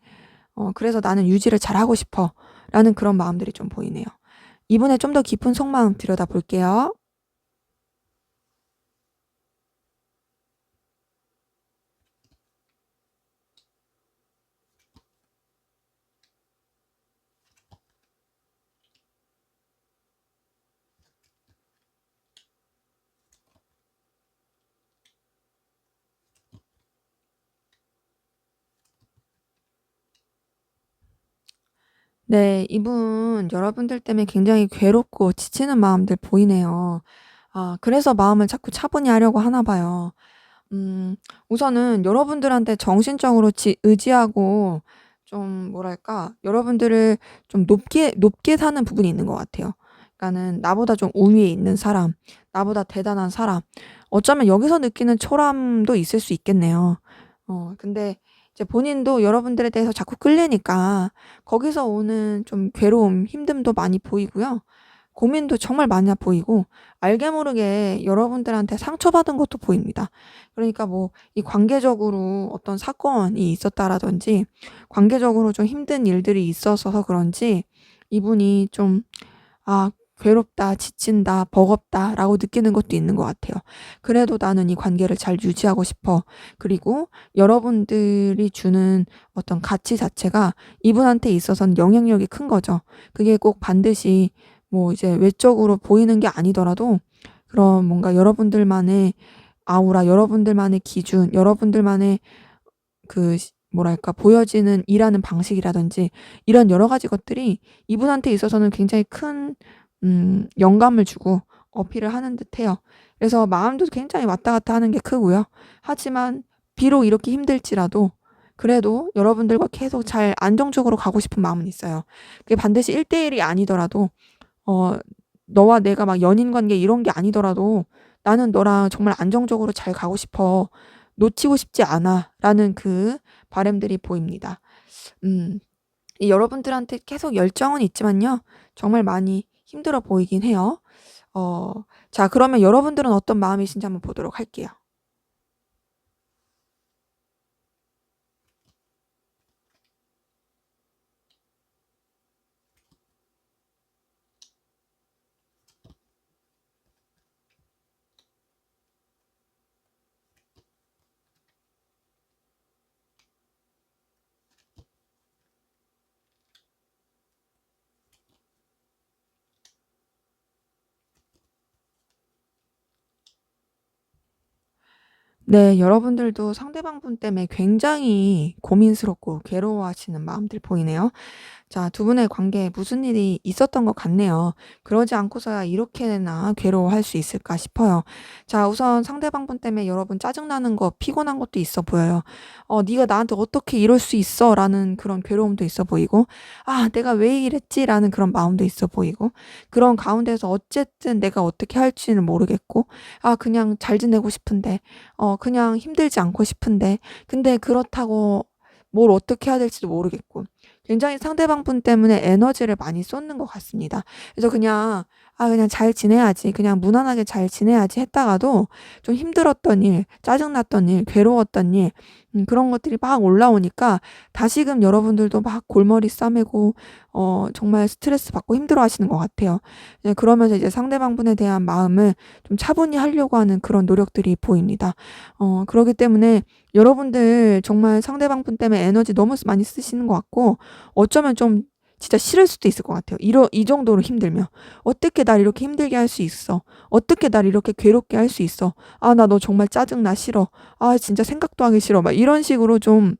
그래서 나는 유지를 잘하고 싶어 라는 그런 마음들이 좀 보이네요. 이분의 좀 더 깊은 속마음 들여다볼게요. 네, 이분 여러분들 때문에 굉장히 괴롭고 지치는 마음들 보이네요. 그래서 마음을 자꾸 차분히 하려고 하나 봐요. 우선은 여러분들한테 정신적으로 의지하고 좀 뭐랄까 여러분들을 좀 높게 사는 부분이 있는 것 같아요. 그러니까는 나보다 좀 우위에 있는 사람, 나보다 대단한 사람. 어쩌면 여기서 느끼는 초람도 있을 수 있겠네요. 근데 이제 본인도 여러분들에 대해서 자꾸 끌리니까 거기서 오는 좀 괴로움, 힘듦도 많이 보이고요. 고민도 정말 많이 보이고 알게 모르게 여러분들한테 상처받은 것도 보입니다. 그러니까 뭐 이 관계적으로 어떤 사건이 있었다라든지 관계적으로 좀 힘든 일들이 있어서 그런지 이분이 좀 '아 괴롭다. 지친다. 버겁다.'라고 느끼는 것도 있는 것 같아요. 그래도 나는 이 관계를 잘 유지하고 싶어. 그리고 여러분들이 주는 어떤 가치 자체가 이분한테 있어서는 영향력이 큰 거죠. 그게 꼭 반드시 뭐 이제 외적으로 보이는 게 아니더라도 그런 뭔가 여러분들만의 아우라, 여러분들만의 기준, 여러분들만의 뭐랄까, 보여지는 일하는 방식이라든지 이런 여러 가지 것들이 이분한테 있어서는 굉장히 큰 영감을 주고 어필을 하는 듯해요. 그래서 마음도 굉장히 왔다 갔다 하는 게 크고요. 하지만 비록 이렇게 힘들지라도 그래도 여러분들과 계속 잘 안정적으로 가고 싶은 마음은 있어요. 그게 반드시 1대1이 아니더라도 어 너와 내가 막 연인 관계 이런 게 아니더라도 "나는 너랑 정말 안정적으로 잘 가고 싶어. 놓치고 싶지 않아."라는 그 바람들이 보입니다. 음. 이 여러분들한테 계속 열정은 있지만요. 정말 많이 힘들어 보이긴 해요. 어 자, 그러면 여러분들은 어떤 마음이신지 한번 보도록 할게요. 네. 여러분들도 상대방 분 때문에 굉장히 고민스럽고 괴로워하시는 마음들 보이네요. 자, 두 분의 관계에 무슨 일이 있었던 것 같네요. 그러지 않고서야 이렇게나 괴로워할 수 있을까 싶어요. 자, 우선 상대방 분 때문에 여러분 짜증나는 거, 피곤한 것도 있어 보여요. "네가 나한테 어떻게 이럴 수 있어?"라는 그런 괴로움도 있어 보이고, '아, 내가 왜 이랬지?'라는 그런 마음도 있어 보이고, 그런 가운데서 어쨌든 내가 어떻게 할지는 모르겠고, 그냥 잘 지내고 싶은데, 그냥 힘들지 않고 싶은데, 근데 그렇다고 뭘 어떻게 해야 될지도 모르겠고, 굉장히 상대방 분 때문에 에너지를 많이 쏟는 것 같습니다. 그래서 그냥 '그냥 잘 지내야지. 그냥 무난하게 잘 지내야지.' 했다가도 좀 힘들었던 일, 짜증났던 일, 괴로웠던 일, 그런 것들이 막 올라오니까 다시금 여러분들도 막 골머리 싸매고 정말 스트레스 받고 힘들어하시는 것 같아요. 네, 그러면서 이제 상대방 분에 대한 마음을 좀 차분히 하려고 하는 그런 노력들이 보입니다. 그러기 때문에 여러분들 정말 상대방 분 때문에 에너지 너무 많이 쓰시는 것 같고, 어쩌면 좀 진짜 싫을 수도 있을 것 같아요. 이 정도로 힘들면. '어떻게 날 이렇게 힘들게 할 수 있어? 어떻게 날 이렇게 괴롭게 할 수 있어? 나 너 정말 짜증나. 싫어. 진짜 생각도 하기 싫어.' 막 이런 식으로 좀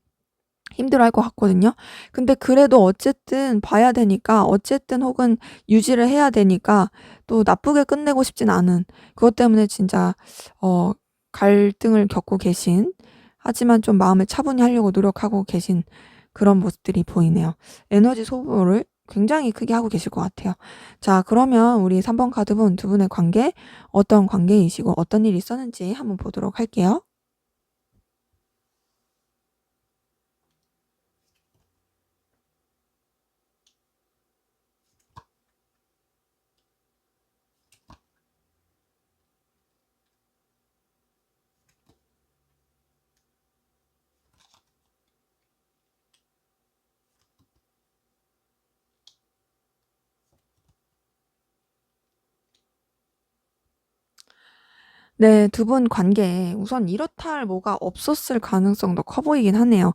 힘들어할 것 같거든요. 근데 그래도 어쨌든 봐야 되니까, 어쨌든 혹은 유지를 해야 되니까 또 나쁘게 끝내고 싶진 않은, 그것 때문에 진짜 어 갈등을 겪고 계신, 하지만 좀 마음을 차분히 하려고 노력하고 계신 그런 모습들이 보이네요. 에너지 소모를 굉장히 크게 하고 계실 것 같아요. 자, 그러면 우리 3번 카드분, 두 분의 관계, 어떤 관계이시고 어떤 일이 있었는지 한번 보도록 할게요. 네. 두 분 관계에 우선 이렇다 할 뭐가 없었을 가능성도 커 보이긴 하네요.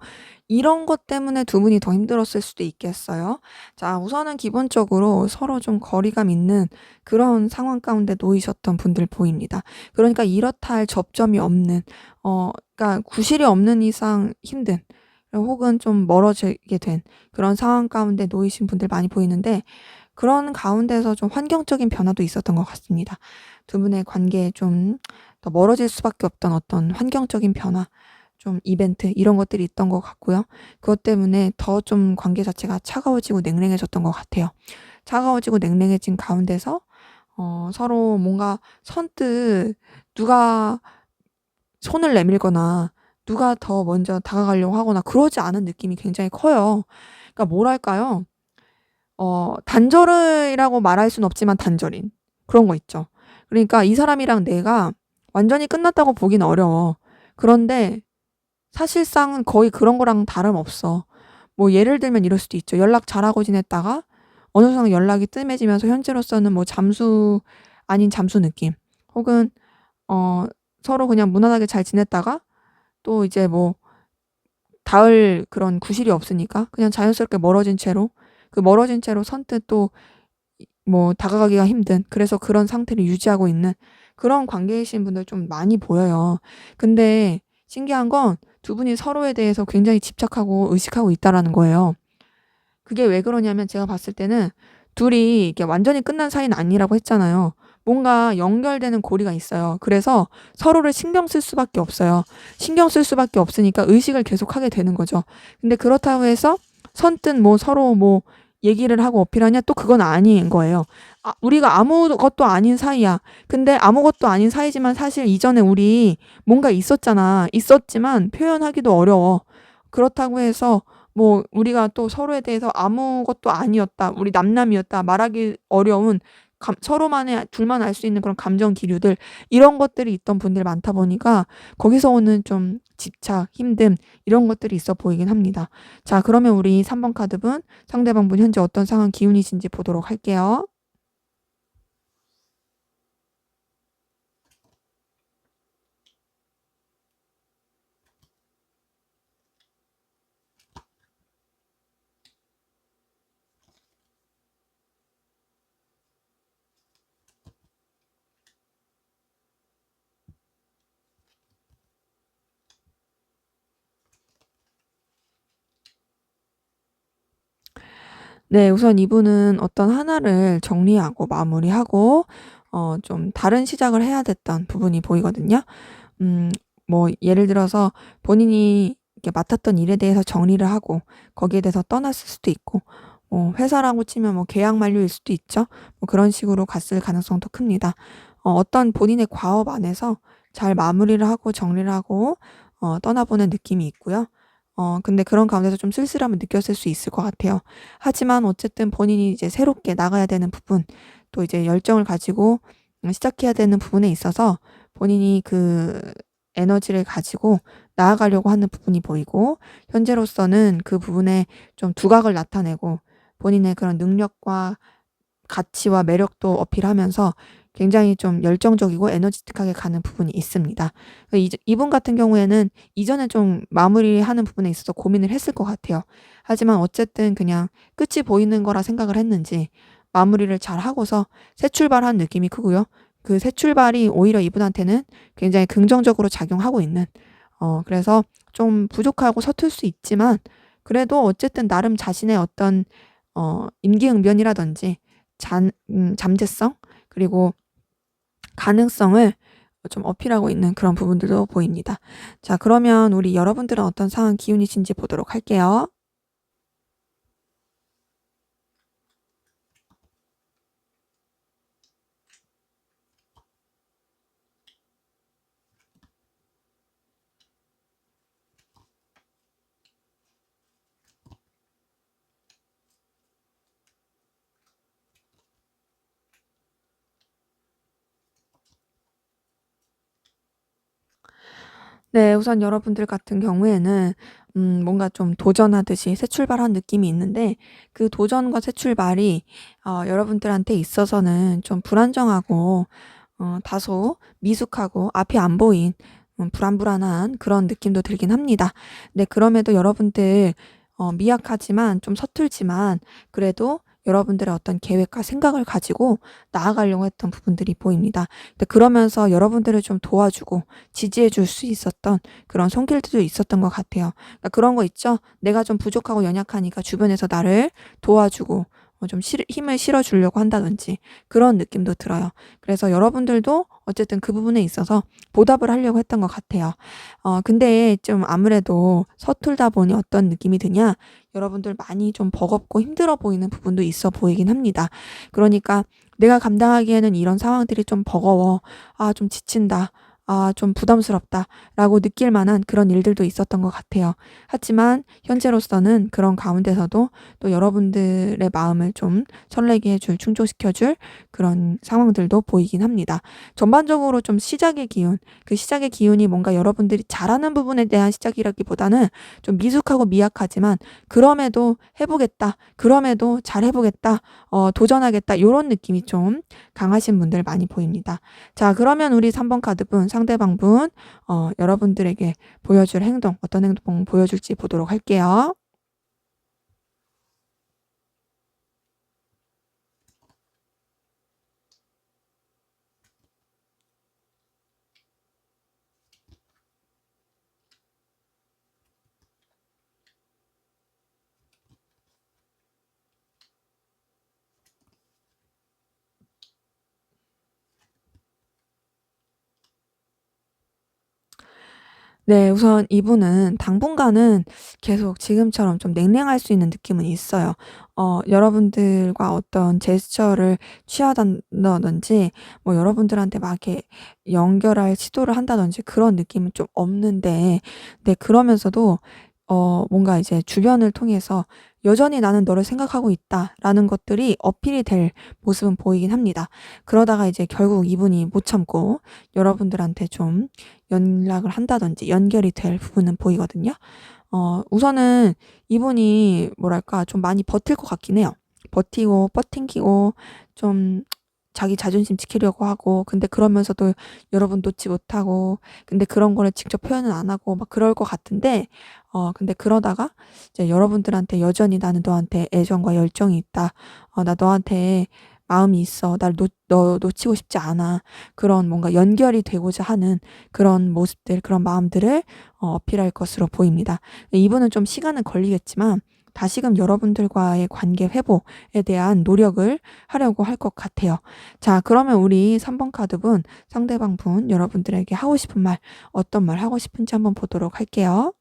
이런 것 때문에 두 분이 더 힘들었을 수도 있겠어요. 자, 우선은 기본적으로 서로 좀 거리감 있는 그런 상황 가운데 놓이셨던 분들 보입니다. 그러니까 이렇다 할 접점이 없는, 그러니까 구실이 없는 이상 힘든, 혹은 좀 멀어지게 된 그런 상황 가운데 놓이신 분들 많이 보이는데, 그런 가운데서 좀 환경적인 변화도 있었던 것 같습니다. 두 분의 관계에 좀 더 멀어질 수밖에 없던 어떤 환경적인 변화, 좀 이벤트 이런 것들이 있던 것 같고요. 그것 때문에 더 좀 관계 자체가 차가워지고 냉랭해졌던 것 같아요. 차가워지고 냉랭해진 가운데서 서로 뭔가 선뜻 누가 손을 내밀거나 누가 더 먼저 다가가려고 하거나 그러지 않은 느낌이 굉장히 커요. 그러니까 뭐랄까요? 단절이라고 말할 수는 없지만 단절인 그런 거 있죠. 그러니까 이 사람이랑 내가 완전히 끝났다고 보긴 어려워. 그런데 사실상은 거의 그런 거랑 다름없어. 뭐 예를 들면 이럴 수도 있죠. 연락 잘하고 지냈다가 어느 순간 연락이 뜸해지면서 현재로서는 뭐 잠수 아닌 잠수 느낌, 혹은 어 서로 그냥 무난하게 잘 지냈다가 또 이제 뭐 닿을 그런 구실이 없으니까 그냥 자연스럽게 멀어진 채로, 그 멀어진 채로 선뜻 또 뭐 다가가기가 힘든, 그래서 그런 상태를 유지하고 있는 그런 관계이신 분들 좀 많이 보여요. 근데 신기한 건 두 분이 서로에 대해서 굉장히 집착하고 의식하고 있다라는 거예요. 그게 왜 그러냐면 제가 봤을 때는 둘이 이게 완전히 끝난 사이는 아니라고 했잖아요. 뭔가 연결되는 고리가 있어요. 그래서 서로를 신경 쓸 수밖에 없어요. 신경 쓸 수밖에 없으니까 의식을 계속하게 되는 거죠. 근데 그렇다고 해서 선뜻 뭐 서로 뭐 얘기를 하고 어필하냐 또 그건 아닌 거예요. 우리가 아무것도 아닌 사이야. 근데 아무것도 아닌 사이지만 사실 이전에 우리 뭔가 있었잖아. 있었지만 표현하기도 어려워. 그렇다고 해서 뭐 우리가 또 서로에 대해서 아무것도 아니었다. 우리 남남이었다. 말하기 어려운 서로만의 둘만 알 수 있는 그런 감정 기류들 이런 것들이 있던 분들이 많다 보니까 거기서 오는 좀 집착, 힘듦 이런 것들이 있어 보이긴 합니다. 자, 그러면 우리 3번 카드분 상대방분 현재 어떤 상황 기운이신지 보도록 할게요. 네, 우선 이분은 어떤 하나를 정리하고 마무리하고 좀 다른 시작을 해야 됐던 부분이 보이거든요. 음, 뭐 예를 들어서 본인이 이렇게 맡았던 일에 대해서 정리를 하고 거기에 대해서 떠났을 수도 있고 회사라고 치면 뭐 계약 만료일 수도 있죠. 뭐 그런 식으로 갔을 가능성도 큽니다. 어떤 본인의 과업 안에서 잘 마무리를 하고 정리를 하고 떠나보는 느낌이 있고요. 근데 그런 가운데서 좀 쓸쓸함을 느꼈을 수 있을 것 같아요. 하지만 어쨌든 본인이 이제 새롭게 나가야 되는 부분, 또 이제 열정을 가지고 시작해야 되는 부분에 있어서 본인이 그 에너지를 가지고 나아가려고 하는 부분이 보이고, 현재로서는 그 부분에 좀 두각을 나타내고 본인의 그런 능력과 가치와 매력도 어필하면서 굉장히 좀 열정적이고 에너지틱하게 가는 부분이 있습니다. 이분 같은 경우에는 이전에 좀 마무리하는 부분에 있어서 고민을 했을 것 같아요. 하지만 어쨌든 그냥 끝이 보이는 거라 생각을 했는지 마무리를 잘 하고서 새 출발한 느낌이 크고요. 그 새 출발이 오히려 이분한테는 굉장히 긍정적으로 작용하고 있는 그래서 좀 부족하고 서툴 수 있지만 그래도 어쨌든 나름 자신의 어떤 임기응변이라든지 잠재성 그리고 가능성을 좀 어필하고 있는 그런 부분들도 보입니다. 자, 그러면 우리 여러분들은 어떤 상황 기운이신지 보도록 할게요. 네, 우선 여러분들 같은 경우에는 뭔가 좀 도전하듯이 새 출발한 느낌이 있는데 그 도전과 새 출발이 여러분들한테 있어서는 좀 불안정하고 다소 미숙하고 앞이 안 보인 불안불안한 그런 느낌도 들긴 합니다. 네, 그럼에도 여러분들 미약하지만 좀 서툴지만 그래도 여러분들의 어떤 계획과 생각을 가지고 나아가려고 했던 부분들이 보입니다. 근데 그러면서 여러분들을 좀 도와주고 지지해 줄 수 있었던 그런 손길들도 있었던 것 같아요. 그러니까 그런 거 있죠? 내가 좀 부족하고 연약하니까 주변에서 나를 도와주고 좀 힘을 실어주려고 한다든지 그런 느낌도 들어요. 그래서 여러분들도 어쨌든 그 부분에 있어서 보답을 하려고 했던 것 같아요. 근데 좀 아무래도 서툴다 보니 어떤 느낌이 드냐? 여러분들 많이 좀 버겁고 힘들어 보이는 부분도 있어 보이긴 합니다. 그러니까 내가 감당하기에는 이런 상황들이 좀 버거워. 좀 지친다. 좀 부담스럽다. 라고 느낄 만한 그런 일들도 있었던 것 같아요. 하지만 현재로서는 그런 가운데서도 또 여러분들의 마음을 좀 설레게 해줄, 충족시켜줄 그런 상황들도 보이긴 합니다. 전반적으로 좀 시작의 기운, 그 시작의 기운이 뭔가 여러분들이 잘하는 부분에 대한 시작이라기보다는 좀 미숙하고 미약하지만 그럼에도 해보겠다, 그럼에도 잘 해보겠다, 도전하겠다 이런 느낌이 좀 강하신 분들 많이 보입니다. 자, 그러면 우리 3번 카드분 상대방분 여러분들에게 보여줄 행동 어떤 행동 보여줄지 보도록 할게요. 네. 우선 이분은 당분간은 계속 지금처럼 좀 냉랭할 수 있는 느낌은 있어요. 여러분들과 어떤 제스처를 취하다든지 뭐 여러분들한테 막 이렇게 연결할 시도를 한다든지 그런 느낌은 좀 없는데, 네, 그러면서도 뭔가 이제 주변을 통해서 '여전히 나는 너를 생각하고 있다.'라는 것들이 어필이 될 모습은 보이긴 합니다. 그러다가 이제 결국 이분이 못 참고 여러분들한테 좀 연락을 한다든지 연결이 될 부분은 보이거든요. 우선은 이분이 뭐랄까 좀 많이 버틸 것 같긴 해요. 버티고 버팅기고 좀 자기 자존심 지키려고 하고, 근데 그러면서도 여러분 놓지 못하고, 근데 그런 거를 직접 표현은 안 하고 막 그럴 것 같은데, 근데 그러다가 이제 여러분들한테 여전히 '나는 너한테 애정과 열정이 있다. 나 너한테 마음이 있어. 너 놓치고 싶지 않아.' 그런 뭔가 연결이 되고자 하는 그런 모습들, 그런 마음들을 어필할 것으로 보입니다. 이분은 좀 시간은 걸리겠지만 다시금 여러분들과의 관계 회복에 대한 노력을 하려고 할 것 같아요. 자, 그러면 우리 3번 카드분, 상대방 분 여러분들에게 하고 싶은 말, 어떤 말 하고 싶은지 한번 보도록 할게요.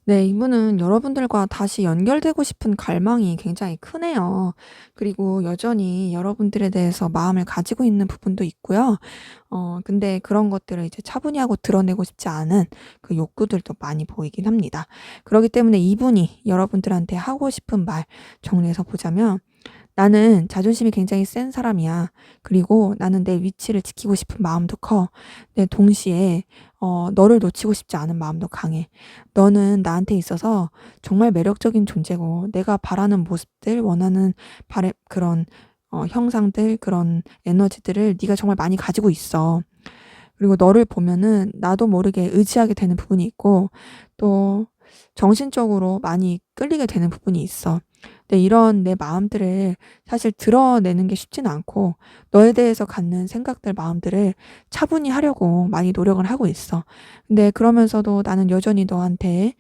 네. 이분은 여러분들과 다시 연결되고 싶은 갈망이 굉장히 크네요. 그리고 여전히 여러분들에 대해서 마음을 가지고 있는 부분도 있고요. 근데 그런 것들을 이제 차분히 하고 드러내고 싶지 않은 그 욕구들도 많이 보이긴 합니다. 그러기 때문에 이분이 여러분들한테 하고 싶은 말 정리해서 보자면, 나는 자존심이 굉장히 센 사람이야. 그리고 나는 내 위치를 지키고 싶은 마음도 커. 내 동시에 너를 놓치고 싶지 않은 마음도 강해. 너는 나한테 있어서 정말 매력적인 존재고, 내가 바라는 모습들, 원하는 그런 형상들, 그런 에너지들을 네가 정말 많이 가지고 있어. 그리고 너를 보면은 나도 모르게 의지하게 되는 부분이 있고, 또 정신적으로 많이 끌리게 되는 부분이 있어. 근데 이런 내 마음들을 사실 드러내는 게 쉽지는 않고, 너에 대해서 갖는 생각들, 마음들을 차분히 하려고 많이 노력을 하고 있어. 근데 그러면서도 나는 여전히 너한테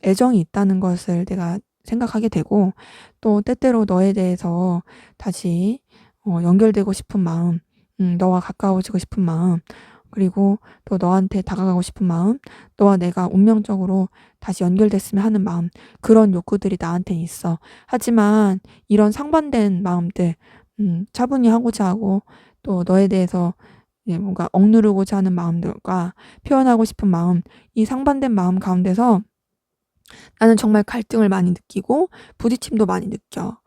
애정이 있다는 것을 내가 생각하게 되고, 또 때때로 너에 대해서 다시 연결되고 싶은 마음, 너와 가까워지고 싶은 마음, 그리고 또 너한테 다가가고 싶은 마음, 너와 내가 운명적으로 다시 연결됐으면 하는 마음, 그런 욕구들이 나한테는 있어. 하지만 이런 상반된 마음들, 차분히 하고자 하고, 또 너에 대해서 뭔가 억누르고자 하는 마음들과 표현하고 싶은 마음, 이 상반된 마음 가운데서 나는 정말 갈등을 많이 느끼고 부딪힘도 많이 느껴.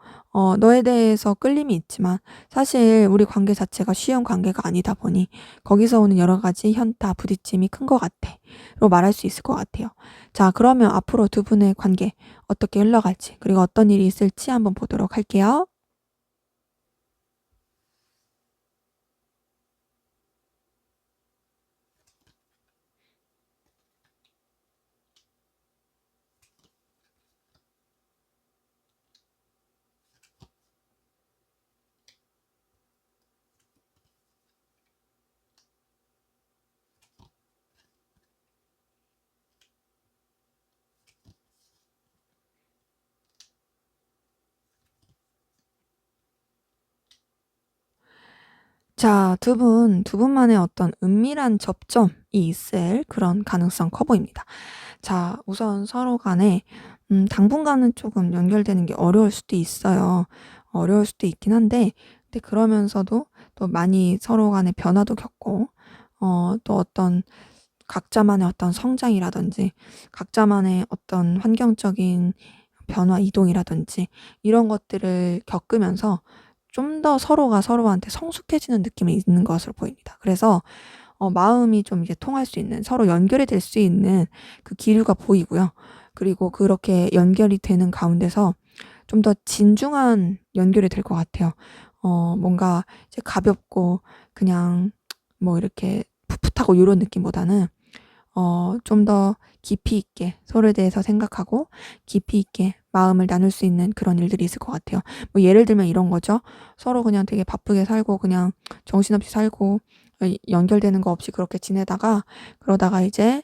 너에 대해서 끌림이 있지만 사실 우리 관계 자체가 쉬운 관계가 아니다 보니 거기서 오는 여러 가지 현타, 부딪힘이 큰 것 같아. 로 말할 수 있을 것 같아요. 자, 그러면 앞으로 두 분의 관계 어떻게 흘러갈지, 그리고 어떤 일이 있을지 한번 보도록 할게요. 자, 두 분만의 어떤 은밀한 접점이 있을 그런 가능성 커 보입니다. 자, 우선 서로 간에 당분간은 조금 연결되는 게 어려울 수도 있어요. 어려울 수도 있긴 한데, 근데 그러면서도 또 많이 서로 간에 변화도 겪고, 또 어떤 각자만의 어떤 성장이라든지, 각자만의 어떤 환경적인 변화, 이동이라든지 이런 것들을 겪으면서 좀 더 서로가 서로한테 성숙해지는 느낌이 있는 것으로 보입니다. 그래서 마음이 좀 이제 통할 수 있는, 서로 연결이 될 수 있는 그 기류가 보이고요. 그리고 그렇게 연결이 되는 가운데서 좀 더 진중한 연결이 될 것 같아요. 뭔가 이제 가볍고 그냥 뭐 이렇게 풋풋하고 요런 느낌보다는 좀 더 깊이 있게 서로에 대해서 생각하고 깊이 있게 마음을 나눌 수 있는 그런 일들이 있을 것 같아요. 뭐 예를 들면 이런 거죠. 서로 그냥 되게 바쁘게 살고 그냥 정신없이 살고 연결되는 거 없이 그렇게 지내다가 그러다가 이제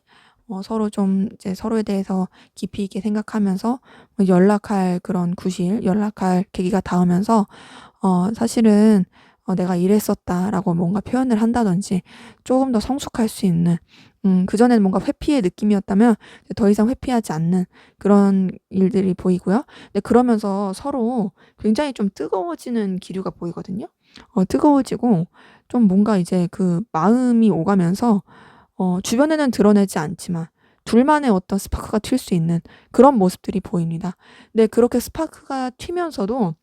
서로 좀 이제 서로에 대해서 깊이 있게 생각하면서 뭐 연락할 그런 구실, 연락할 계기가 닿으면서 사실은 "내가 이랬었다."라고 뭔가 표현을 한다든지 조금 더 성숙할 수 있는, 그전에는 뭔가 회피의 느낌이었다면 이제 더 이상 회피하지 않는 그런 일들이 보이고요. 근데 그러면서 서로 굉장히 좀 뜨거워지는 기류가 보이거든요. 뜨거워지고 좀 뭔가 이제 그 마음이 오가면서 주변에는 드러내지 않지만 둘만의 어떤 스파크가 튈 수 있는 그런 모습들이 보입니다. 근데 그렇게 스파크가 튀면서도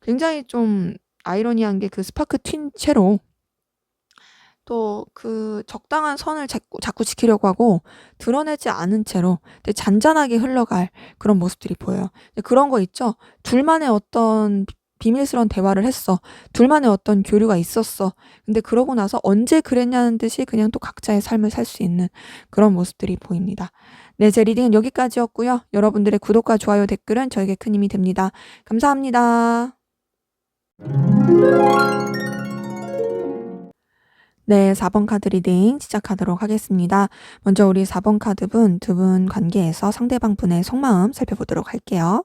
굉장히 좀 아이러니한 게 그 스파크 튄 채로 또 그 적당한 선을 자꾸 지키려고 하고 드러내지 않은 채로 되게 잔잔하게 흘러갈 그런 모습들이 보여요. 근데 그런 거 있죠. 둘만의 어떤 비밀스러운 대화를 했어. 둘만의 어떤 교류가 있었어. 근데 그러고 나서 언제 그랬냐는 듯이 그냥 또 각자의 삶을 살 수 있는 그런 모습들이 보입니다. 네, 제 리딩은 여기까지였고요. 여러분들의 구독과 좋아요, 댓글은 저에게 큰 힘이 됩니다. 감사합니다. 네, 4번 카드 리딩 시작하도록 하겠습니다. 먼저 우리 4번 카드분 두 분 관계에서 상대방 분의 속마음 살펴보도록 할게요.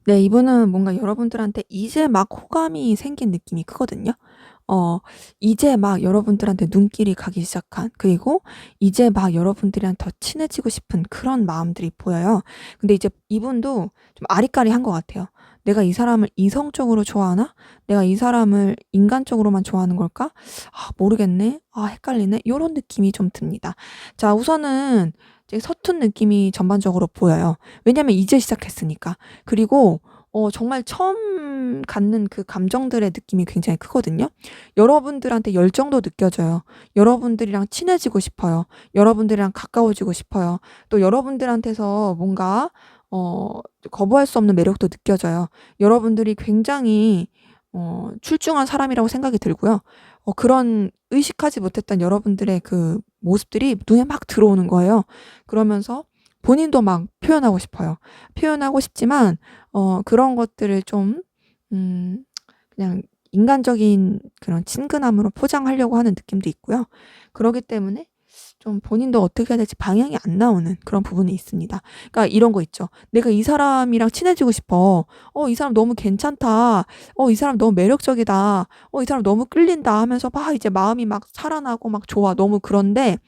네, 이분은 뭔가 여러분들한테 이제 막 호감이 생긴 느낌이 크거든요. 어 이제 막 여러분들한테 눈길이 가기 시작한, 그리고 이제 막 여러분들이랑 더 친해지고 싶은 그런 마음들이 보여요. 근데 이제 이분도 좀 아리까리한 것 같아요. '내가 이 사람을 이성적으로 좋아하나? 내가 이 사람을 인간적으로만 좋아하는 걸까? 아 모르겠네. 아 헷갈리네.' 요런 느낌이 좀 듭니다. 자, 우선은 이제 서툰 느낌이 전반적으로 보여요. 왜냐면 이제 시작했으니까. 그리고 정말 처음 갖는 그 감정들의 느낌이 굉장히 크거든요. 여러분들한테 열정도 느껴져요. 여러분들이랑 친해지고 싶어요. 여러분들이랑 가까워지고 싶어요. 또 여러분들한테서 뭔가 어 거부할 수 없는 매력도 느껴져요. 여러분들이 굉장히 출중한 사람이라고 생각이 들고요. 그런 의식하지 못했던 여러분들의 그 모습들이 눈에 막 들어오는 거예요. 그러면서 본인도 막 표현하고 싶어요. 표현하고 싶지만 그런 것들을 좀 음 그냥 인간적인 그런 친근함으로 포장하려고 하는 느낌도 있고요. 그러기 때문에 좀 본인도 어떻게 해야 될지 방향이 안 나오는 그런 부분이 있습니다. 그러니까 이런 거 있죠. '내가 이 사람이랑 친해지고 싶어. 이 사람 너무 괜찮다. 이 사람 너무 매력적이다. 이 사람 너무 끌린다.' 하면서 막 이제 마음이 막 살아나고 막 좋아. 너무 그런데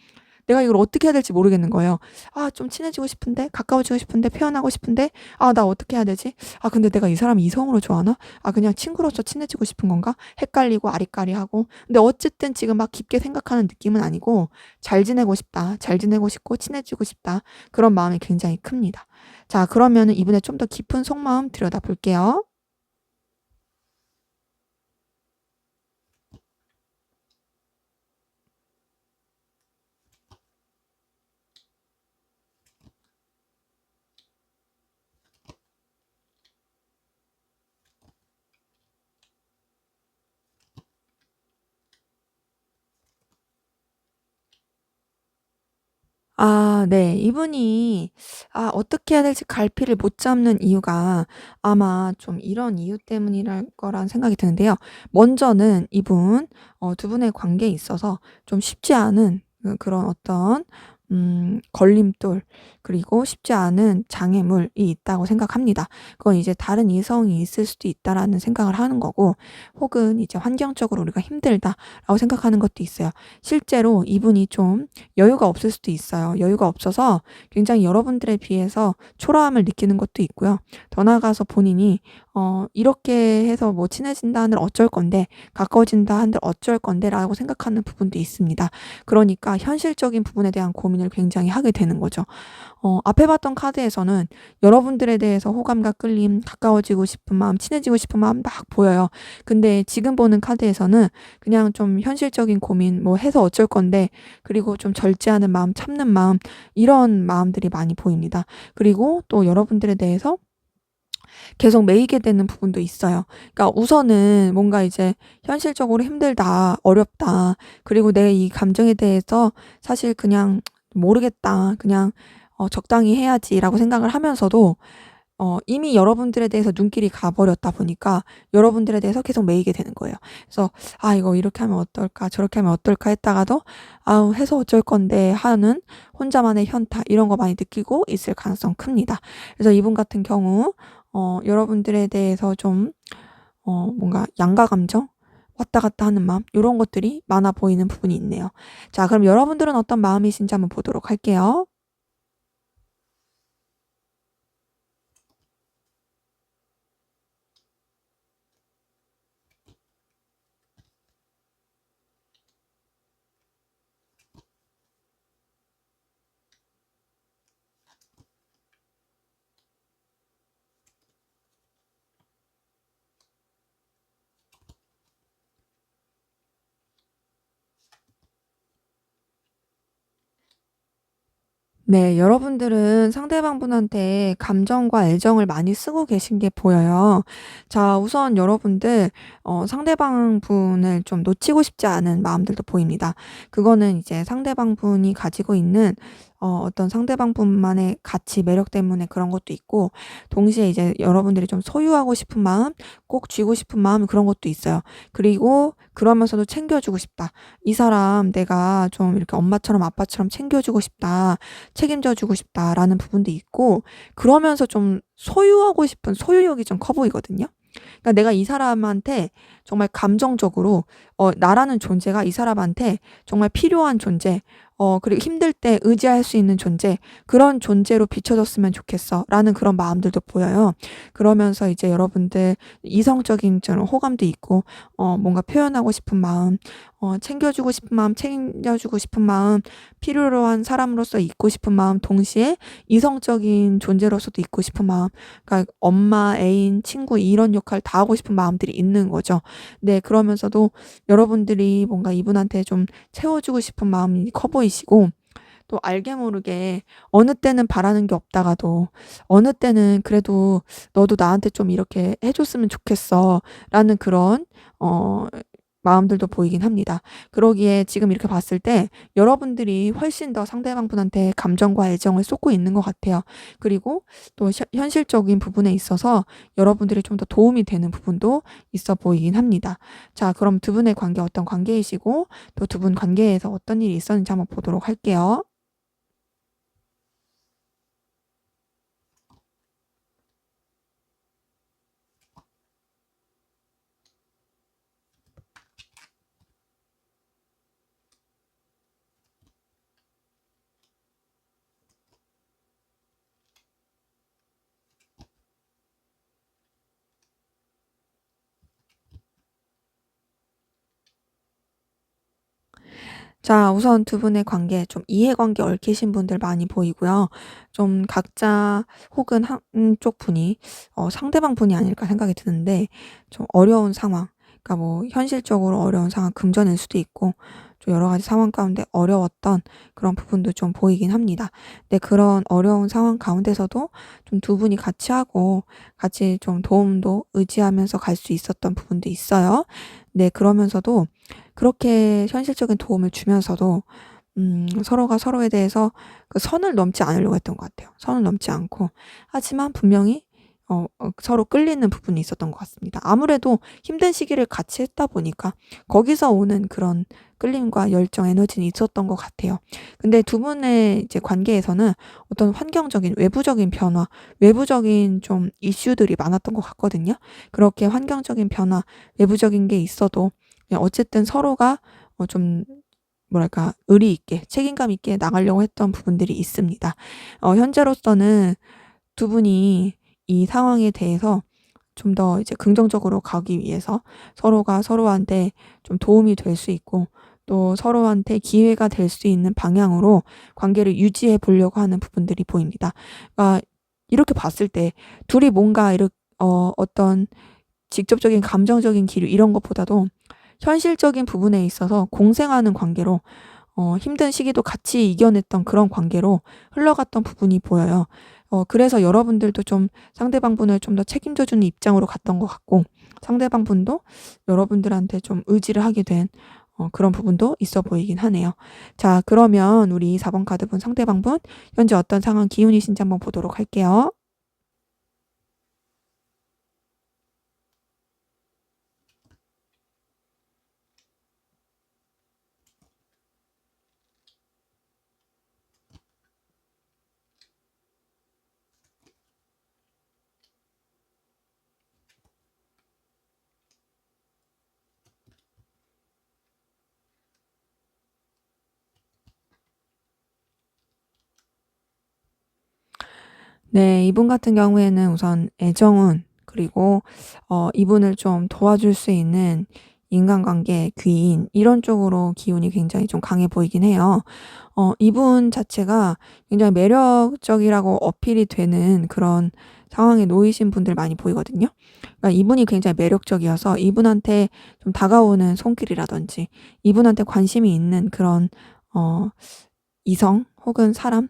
내가 이걸 어떻게 해야 될지 모르겠는 거예요. '아 좀 친해지고 싶은데. 가까워지고 싶은데. 표현하고 싶은데. 아 나 어떻게 해야 되지? 아 근데 내가 이 사람 이성으로 좋아하나? 아 그냥 친구로서 친해지고 싶은 건가?' 헷갈리고 아리까리하고. 근데 어쨌든 지금 막 깊게 생각하는 느낌은 아니고 '잘 지내고 싶다. 잘 지내고 싶고 친해지고 싶다.' 그런 마음이 굉장히 큽니다. 자, 그러면은 이분의 좀 더 깊은 속마음 들여다볼게요. 아, 네. 이분이 어떻게 해야 될지 갈피를 못 잡는 이유가 아마 좀 이런 이유 때문이랄 거란 생각이 드는데요. 먼저는 이분 두 분의 관계에 있어서 좀 쉽지 않은 그런 어떤 걸림돌, 그리고 쉽지 않은 장애물이 있다고 생각합니다. 그건 이제 다른 이성이 있을 수도 있다라는 생각을 하는 거고, 혹은 이제 환경적으로 우리가 힘들다라고 생각하는 것도 있어요. 실제로 이분이 좀 여유가 없을 수도 있어요. 여유가 없어서 굉장히 여러분들에 비해서 초라함을 느끼는 것도 있고요. 더 나아가서 본인이 이렇게 해서 뭐 친해진다 한들 어쩔 건데, 가까워진다 한들 어쩔 건데라고 생각하는 부분도 있습니다. 그러니까 현실적인 부분에 대한 고민을 굉장히 하게 되는 거죠. 앞에 봤던 카드에서는 여러분들에 대해서 호감과 끌림, 가까워지고 싶은 마음, 친해지고 싶은 마음 막 보여요. 근데 지금 보는 카드에서는 그냥 좀 현실적인 고민, 뭐 해서 어쩔 건데, 그리고 좀 절제하는 마음, 참는 마음, 이런 마음들이 많이 보입니다. 그리고 또 여러분들에 대해서 계속 매이게 되는 부분도 있어요. 그러니까 우선은 뭔가 이제 현실적으로 힘들다, 어렵다, 그리고 내 이 감정에 대해서 사실 그냥 모르겠다, 그냥 적당히 해야지라고 생각을 하면서도 이미 여러분들에 대해서 눈길이 가버렸다 보니까 여러분들에 대해서 계속 매이게 되는 거예요. 그래서 '아 이거 이렇게 하면 어떨까? 저렇게 하면 어떨까?' 했다가도 '아우 해서 어쩔 건데.' 하는 혼자만의 현타, 이런 거 많이 느끼고 있을 가능성 큽니다. 그래서 이분 같은 경우 여러분들에 대해서 좀 뭔가 양가 감정, 왔다 갔다 하는 마음, 요런 것들이 많아 보이는 부분이 있네요. 자, 그럼 여러분들은 어떤 마음이신지 한번 보도록 할게요. 네. 여러분들은 상대방분한테 감정과 애정을 많이 쓰고 계신 게 보여요. 자, 우선 여러분들 상대방분을 좀 놓치고 싶지 않은 마음들도 보입니다. 그거는 이제 상대방분이 가지고 있는 어떤 상대방분만의 가치, 매력 때문에 그런 것도 있고, 동시에 이제 여러분들이 좀 소유하고 싶은 마음, 꼭 쥐고 싶은 마음, 그런 것도 있어요. 그리고 그러면서도 챙겨주고 싶다. '이 사람 내가 좀 이렇게 엄마처럼 아빠처럼 챙겨주고 싶다. 책임져 주고 싶다.'라는 부분도 있고, 그러면서 좀 소유하고 싶은 소유욕이 좀 커 보이거든요. 그러니까 내가 이 사람한테 정말 감정적으로 나라는 존재가 이 사람한테 정말 필요한 존재, 그리고 힘들 때 의지할 수 있는 존재, 그런 존재로 비춰졌으면 좋겠어라는 그런 마음들도 보여요. 그러면서 이제 여러분들 이성적인 저런 호감도 있고, 뭔가 표현하고 싶은 마음, 챙겨주고 싶은 마음, 챙겨주고 싶은 마음, 필요로 한 사람으로서 있고 싶은 마음, 동시에 이성적인 존재로서도 있고 싶은 마음, 그러니까 엄마, 애인, 친구, 이런 역할 다 하고 싶은 마음들이 있는 거죠. 네. 그러면서도 여러분들이 뭔가 이분한테 좀 채워주고 싶은 마음이 커 보이시고, 또 알게 모르게 어느 때는 바라는 게 없다가도 어느 때는 '그래도 너도 나한테 좀 이렇게 해 줬으면 좋겠어.'라는 그런 어 마음들도 보이긴 합니다. 그러기에 지금 이렇게 봤을 때 여러분들이 훨씬 더 상대방분한테 감정과 애정을 쏟고 있는 것 같아요. 그리고 또 현실적인 부분에 있어서 여러분들이 좀 더 도움이 되는 부분도 있어 보이긴 합니다. 자, 그럼 두 분의 관계 어떤 관계이시고, 또 두 분 관계에서 어떤 일이 있었는지 한번 보도록 할게요. 자, 우선 두 분의 관계, 좀 이해관계 얽히신 분들 많이 보이고요. 좀 각자 혹은 한쪽 분이 상대방 분이 아닐까 생각이 드는데, 좀 어려운 상황, 그러니까 뭐 현실적으로 어려운 상황, 금전일 수도 있고, 좀 여러 가지 상황 가운데 어려웠던 그런 부분도 좀 보이긴 합니다. 근데 그런 어려운 상황 가운데서도 좀 두 분이 같이 하고 같이 좀 도움도 의지하면서 갈 수 있었던 부분도 있어요. 네. 그러면서도 그렇게 현실적인 도움을 주면서도 서로가 서로에 대해서 그 선을 넘지 않으려고 했던 것 같아요. 선을 넘지 않고, 하지만 분명히 서로 끌리는 부분이 있었던 것 같습니다. 아무래도 힘든 시기를 같이 했다 보니까 거기서 오는 그런 끌림과 열정, 에너지는 있었던 것 같아요. 근데 두 분의 이제 관계에서는 어떤 환경적인 외부적인 변화, 외부적인 좀 이슈들이 많았던 것 같거든요. 그렇게 환경적인 변화, 외부적인 게 있어도 그냥 어쨌든 서로가 좀 뭐랄까 의리 있게 책임감 있게 나가려고 했던 부분들이 있습니다. 현재로서는 두 분이 이 상황에 대해서 좀 더 이제 긍정적으로 가기 위해서 서로가 서로한테 좀 도움이 될 수 있고 또 서로한테 기회가 될 수 있는 방향으로 관계를 유지해 보려고 하는 부분들이 보입니다. 그러니까 이렇게 봤을 때 둘이 뭔가 어떤 직접적인 감정적인 기류 이런 것보다도 현실적인 부분에 있어서 공생하는 관계로 힘든 시기도 같이 이겨냈던 그런 관계로 흘러갔던 부분이 보여요. 그래서 여러분들도 좀 상대방분을 좀 더 책임져 주는 입장으로 갔던 것 같고 상대방분도 여러분들한테 좀 의지를 하게 된 그런 부분도 있어 보이긴 하네요. 자, 그러면 우리 4번 카드분 상대방분 현재 어떤 상황 기운이신지 한번 보도록 할게요. 네. 이분 같은 경우에는 우선 애정운 그리고 이분을 좀 도와줄 수 있는 인간관계, 귀인 이런 쪽으로 기운이 굉장히 좀 강해 보이긴 해요. 이분 자체가 굉장히 매력적이라고 어필이 되는 그런 상황에 놓이신 분들 많이 보이거든요. 그러니까 이분이 굉장히 매력적이어서 이분한테 좀 다가오는 손길이라든지 이분한테 관심이 있는 그런 어 이성 혹은 사람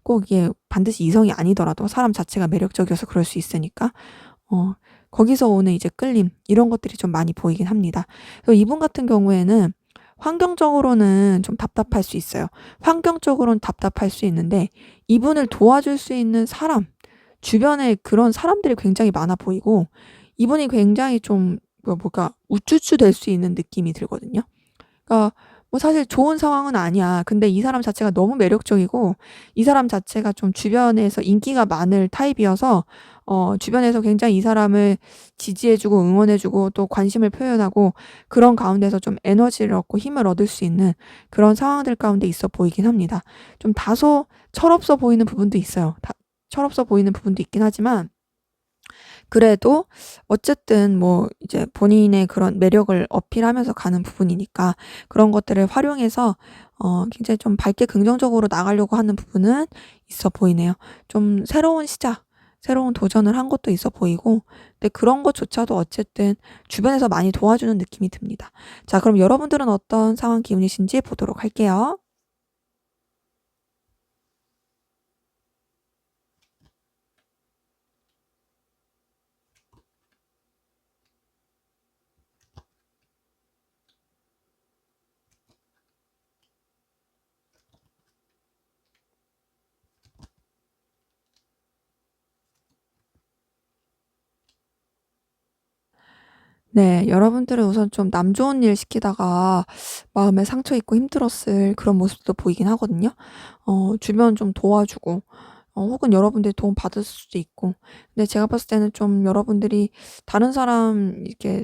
꼭 이게 반드시 이성이 아니더라도 사람 자체가 매력적이어서 그럴 수 있으니까 어 거기서 오는 이제 끌림 이런 것들이 좀 많이 보이긴 합니다. 그래서 이분 같은 경우에는 환경적으로는 좀 답답할 수 있어요. 환경적으로는 답답할 수 있는데 이분을 도와줄 수 있는 사람, 주변에 그런 사람들이 굉장히 많아 보이고 이분이 굉장히 좀 뭐랄까 우쭈쭈 될 수 있는 느낌이 들거든요. 그러니까 뭐 사실 좋은 상황은 아니야. 근데 이 사람 자체가 너무 매력적이고 이 사람 자체가 좀 주변에서 인기가 많을 타입이어서 주변에서 굉장히 이 사람을 지지해 주고 응원해 주고 또 관심을 표현하고 그런 가운데서 좀 에너지를 얻고 힘을 얻을 수 있는 그런 상황들 가운데 있어 보이긴 합니다. 좀 다소 철없어 보이는 부분도 있어요. 철없어 보이는 부분도 있긴 하지만 그래도 어쨌든 뭐 이제 본인의 그런 매력을 어필하면서 가는 부분이니까 그런 것들을 활용해서 굉장히 좀 밝게 긍정적으로 나가려고 하는 부분은 있어 보이네요. 좀 새로운 시작, 새로운 도전을 한 것도 있어 보이고 근데 그런 것조차도 어쨌든 주변에서 많이 도와주는 느낌이 듭니다. 자, 그럼 여러분들은 어떤 상황 기운이신지 보도록 할게요. 네. 여러분들은 우선 좀 남 좋은 일 시키다가 마음에 상처 입고 힘들었을 그런 모습도 보이긴 하거든요. 주변 좀 도와주고 혹은 여러분들이 도움 받을 수도 있고 근데 제가 봤을 때는 좀 여러분들이 다른 사람 이렇게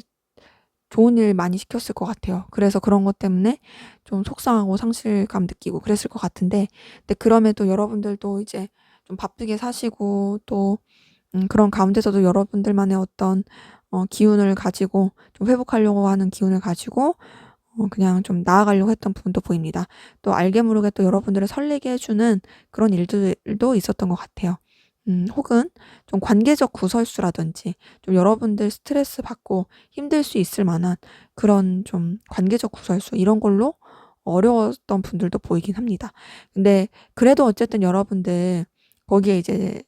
좋은 일 많이 시켰을 것 같아요. 그래서 그런 것 때문에 좀 속상하고 상실감 느끼고 그랬을 것 같은데 근데 그럼에도 여러분들도 이제 좀 바쁘게 사시고 또 그런 가운데서도 여러분들만의 어떤 기운을 가지고 좀 회복하려고 하는 기운을 가지고 그냥 좀 나아가려고 했던 부분도 보입니다. 또 알게 모르게 또 여러분들을 설레게 해 주는 그런 일들도 있었던 것 같아요. 혹은 좀 관계적 구설수라든지 좀 여러분들 스트레스 받고 힘들 수 있을 만한 그런 좀 관계적 구설수 이런 걸로 어려웠던 분들도 보이긴 합니다. 근데 그래도 어쨌든 여러분들 거기에 이제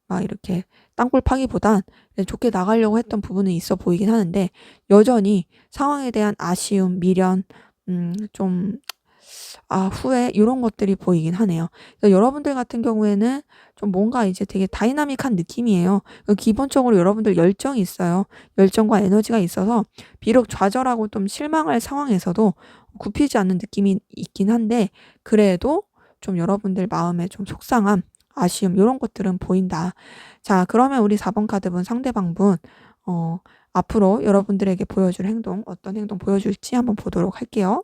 막 이렇게 땅굴 파기보단 좋게 나가려고 했던 부분은 있어 보이긴 하는데 여전히 상황에 대한 아쉬움, 미련 좀 후회 이런 것들이 보이긴 하네요. 그래서 여러분들 같은 경우에는 좀 뭔가 이제 되게 다이나믹한 느낌이에요. 기본적으로 여러분들 열정이 있어요. 열정과 에너지가 있어서 비록 좌절하고 좀 실망할 상황에서도 굽히지 않는 느낌이 있긴 한데 그래도 좀 여러분들 마음에 좀 속상함, 아쉬움 요런 것들은 보인다. 자, 그러면 우리 4번 카드분 상대방분 어 앞으로 여러분들에게 보여줄 행동 어떤 행동 보여줄지 한번 보도록 할게요.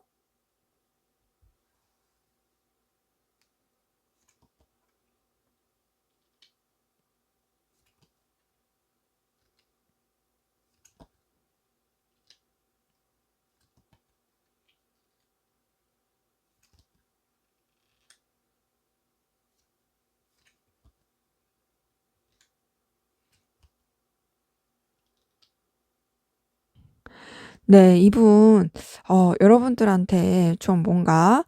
네. 이분 여러분들한테 좀 뭔가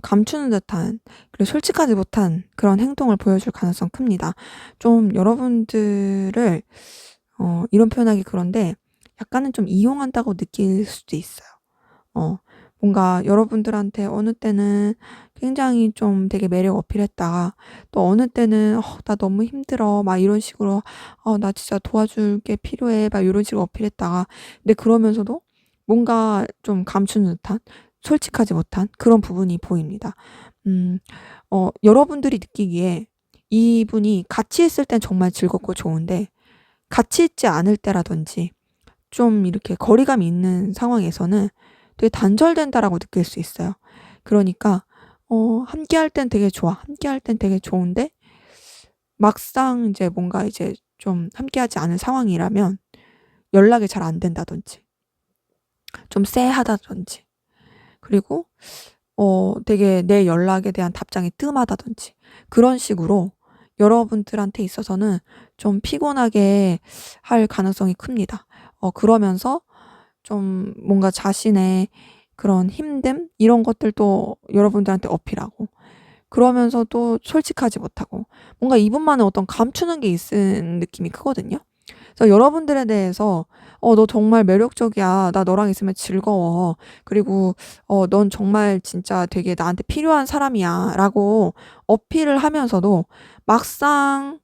감추는 듯한 그리고 솔직하지 못한 그런 행동을 보여줄 가능성 큽니다. 좀 여러분들을 이런 표현하기 그런데 약간은 좀 이용한다고 느낄 수도 있어요. 어 뭔가 여러분들한테 어느 때는 굉장히 좀 되게 매력 어필했다가 또 어느 때는 나 너무 힘들어." 막 이런 식으로 나 진짜 도와줄 게 필요해." 막 요런 식으로 어필했다가 근데 그러면서도 뭔가 좀 감추는 듯한 솔직하지 못한 그런 부분이 보입니다. 음 여러분들이 느끼기에 이분이 같이 있을 땐 정말 즐겁고 좋은데 같이 있지 않을 때라든지 좀 이렇게 거리감이 있는 상황에서는 되게 단절된다라고 느낄 수 있어요. 그러니까 함께할 땐 되게 좋아. 함께할 땐 되게 좋은데 막상 이제 뭔가 이제 좀 함께하지 않은 상황이라면 연락이 잘 안 된다든지 좀 쎄하다든지 그리고 되게 내 연락에 대한 답장이 뜸하다든지 그런 식으로 여러분들한테 있어서는 좀 피곤하게 할 가능성이 큽니다. 그러면서 좀 뭔가 자신의 그런 힘듦 이런 것들도 여러분들한테 어필하고 그러면서도 솔직하지 못하고 뭔가 이분만의 어떤 감추는 게 있은 느낌이 크거든요. 그래서 여러분들에 대해서 너 정말 매력적이야. 나 너랑 있으면 즐거워. 그리고 넌 정말 진짜 되게 나한테 필요한 사람이야."라고 어필을 하면서도 막상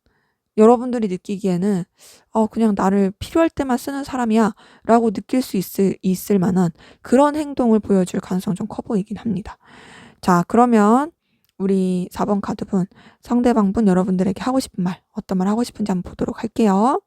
여러분들이 느끼기에는 '그냥 나를 필요할 때만 쓰는 사람이야.'라고 느낄 수 있을 만한 그런 행동을 보여줄 가능성이 좀 커 보이긴 합니다. 자, 그러면 우리 4번 카드분 상대방분 여러분들에게 하고 싶은 말 어떤 말 하고 싶은지 한번 보도록 할게요.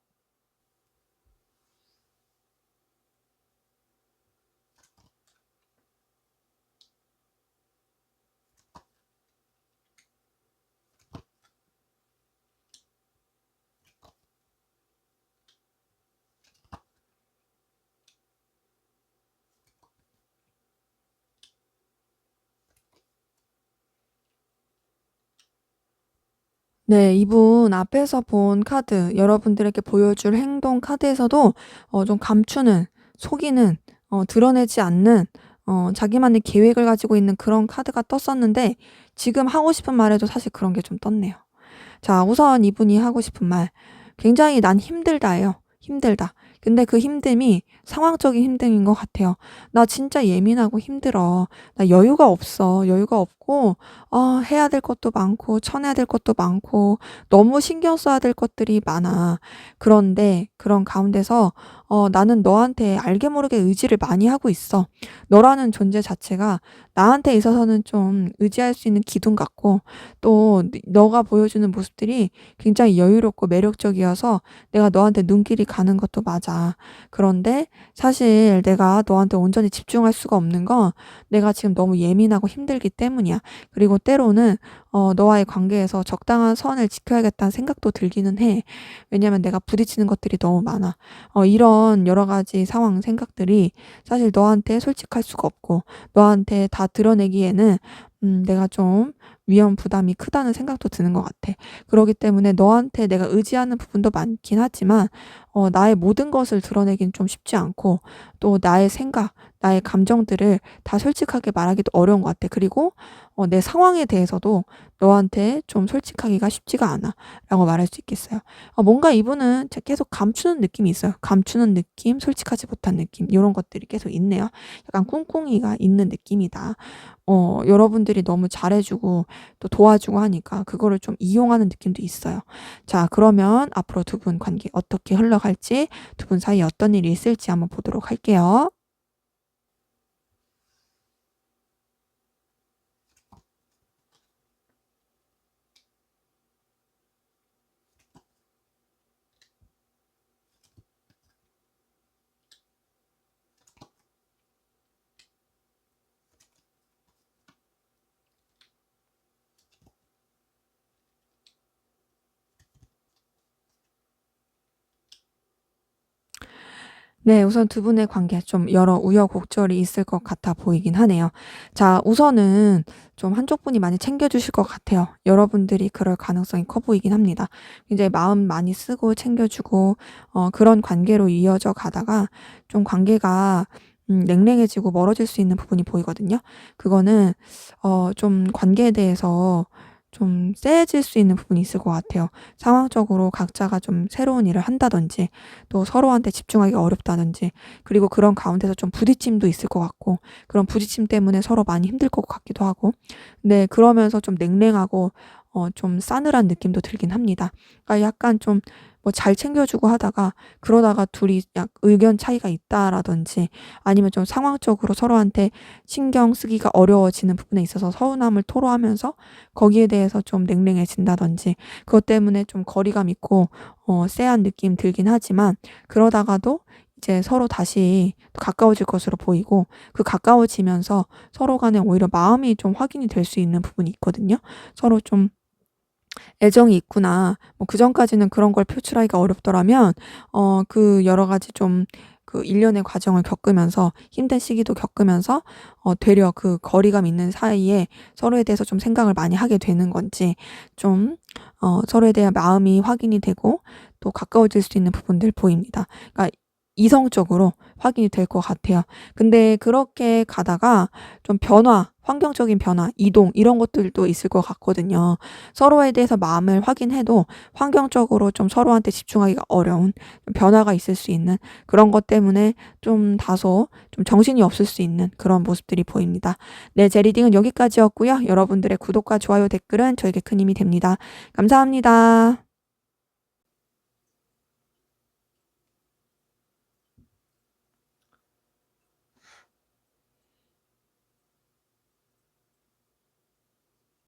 네. 이분 앞에서 본 카드 여러분들에게 보여줄 행동 카드에서도 좀 감추는 속이는 드러내지 않는 자기만의 계획을 가지고 있는 그런 카드가 떴었는데 지금 하고 싶은 말에도 사실 그런 게 좀 떴네요. 자, 우선 이분이 하고 싶은 말 굉장히 "난 힘들다."예요. "힘들다." 근데 그 힘듦이 상황적인 힘듦인 것 같아요. "나 진짜 예민하고 힘들어. 나 여유가 없어. 여유가 없고 해야 될 것도 많고 쳐내야 될 것도 많고 너무 신경 써야 될 것들이 많아. 그런데 그런 가운데서 나는 너한테 알게 모르게 의지를 많이 하고 있어. 너라는 존재 자체가 나한테 있어서는 좀 의지할 수 있는 기둥 같고 또 너가 보여주는 모습들이 굉장히 여유롭고 매력적이어서 내가 너한테 눈길이 가는 것도 맞아. 그런데 사실 내가 너한테 온전히 집중할 수가 없는 건 내가 지금 너무 예민하고 힘들기 때문이야. 그리고 때로는 너와의 관계에서 적당한 선을 지켜야겠다는 생각도 들기는 해. 왜냐면 내가 부딪히는 것들이 너무 많아. 이런 여러 가지 상황 생각들이 사실 너한테 솔직할 수가 없고 너한테 다 드러내기에는 내가 좀 위험 부담이 크다는 생각도 드는 것 같아. 그러기 때문에 너한테 내가 의지하는 부분도 많긴 하지만 나의 모든 것을 드러내긴 좀 쉽지 않고 또 나의 생각, 나의 감정들을 다 솔직하게 말하기도 어려운 것 같아. 그리고 내 상황에 대해서도 너한테 좀 솔직하기가 쉽지가 않아라고 말할 수 있겠어요. 뭔가 이분은 계속 감추는 느낌이 있어요. 감추는 느낌, 솔직하지 못한 느낌 요런 것들이 계속 있네요. 약간 꿍꿍이가 있는 느낌이다. 여러분들이 너무 잘해 주고 또 도와주고 하니까 그거를 좀 이용하는 느낌도 있어요. 자, 그러면 앞으로 두 분 관계 어떻게 흘러갈지, 두 분 사이에 어떤 일이 있을지 한번 보도록 할게요. 네. 우선 두 분의 관계 좀 여러 우여곡절이 있을 것 같아 보이긴 하네요. 자, 우선은 좀 한쪽 분이 많이 챙겨 주실 것 같아요. 여러분들이 그럴 가능성이 커 보이긴 합니다. 굉장히 마음 많이 쓰고 챙겨 주고 그런 관계로 이어져 가다가 좀 관계가 냉랭해지고 멀어질 수 있는 부분이 보이거든요. 그거는 좀 관계에 대해서 좀 쎄해질 수 있는 부분이 있을 것 같아요. 상황적으로 각자가 좀 새로운 일을 한다든지 또 서로한테 집중하기가 어렵다든지, 그리고 그런 가운데서 좀 부딪힘도 있을 것 같고, 그런 부딪힘 때문에 서로 많이 힘들 것 같기도 하고, 네, 그러면서 좀 냉랭하고 좀 싸늘한 느낌도 들긴 합니다. 그러니까 약간 좀 뭐 잘 챙겨 주고 하다가 그러다가 둘이 약 의견 차이가 있다라든지, 아니면 좀 상황적으로 서로한테 신경 쓰기가 어려워지는 부분에 있어서 서운함을 토로하면서 거기에 대해서 좀 냉랭해진다든지, 그것 때문에 좀 거리감 있고 쎄한 느낌 들긴 하지만, 그러다가도 이제 서로 다시 가까워질 것으로 보이고, 그 가까워지면서 서로 간에 오히려 마음이 좀 확인이 될 수 있는 부분이 있거든요. 서로 좀 '애정이 있구나.' 뭐 그전까지는 그런 걸 표출하기가 어렵더라면 그 여러 가지 좀 그 일련의 과정을 겪으면서 힘든 시기도 겪으면서 되려 그 거리감 있는 사이에 서로에 대해서 좀 생각을 많이 하게 되는 건지, 좀 서로에 대한 마음이 확인이 되고 또 가까워질 수 있는 부분들 보입니다. 그러니까 이성적으로 확인이 될 것 같아요. 근데 그렇게 가다가 좀 변화, 환경적인 변화, 이동 이런 것들도 있을 것 같거든요. 서로에 대해서 마음을 확인해도 환경적으로 좀 서로한테 집중하기가 어려운 변화가 있을 수 있는, 그런 것 때문에 좀 다소 좀 정신이 없을 수 있는 그런 모습들이 보입니다. 네, 제 리딩은 여기까지였고요. 여러분들의 구독과 좋아요, 댓글은 저에게 큰 힘이 됩니다. 감사합니다.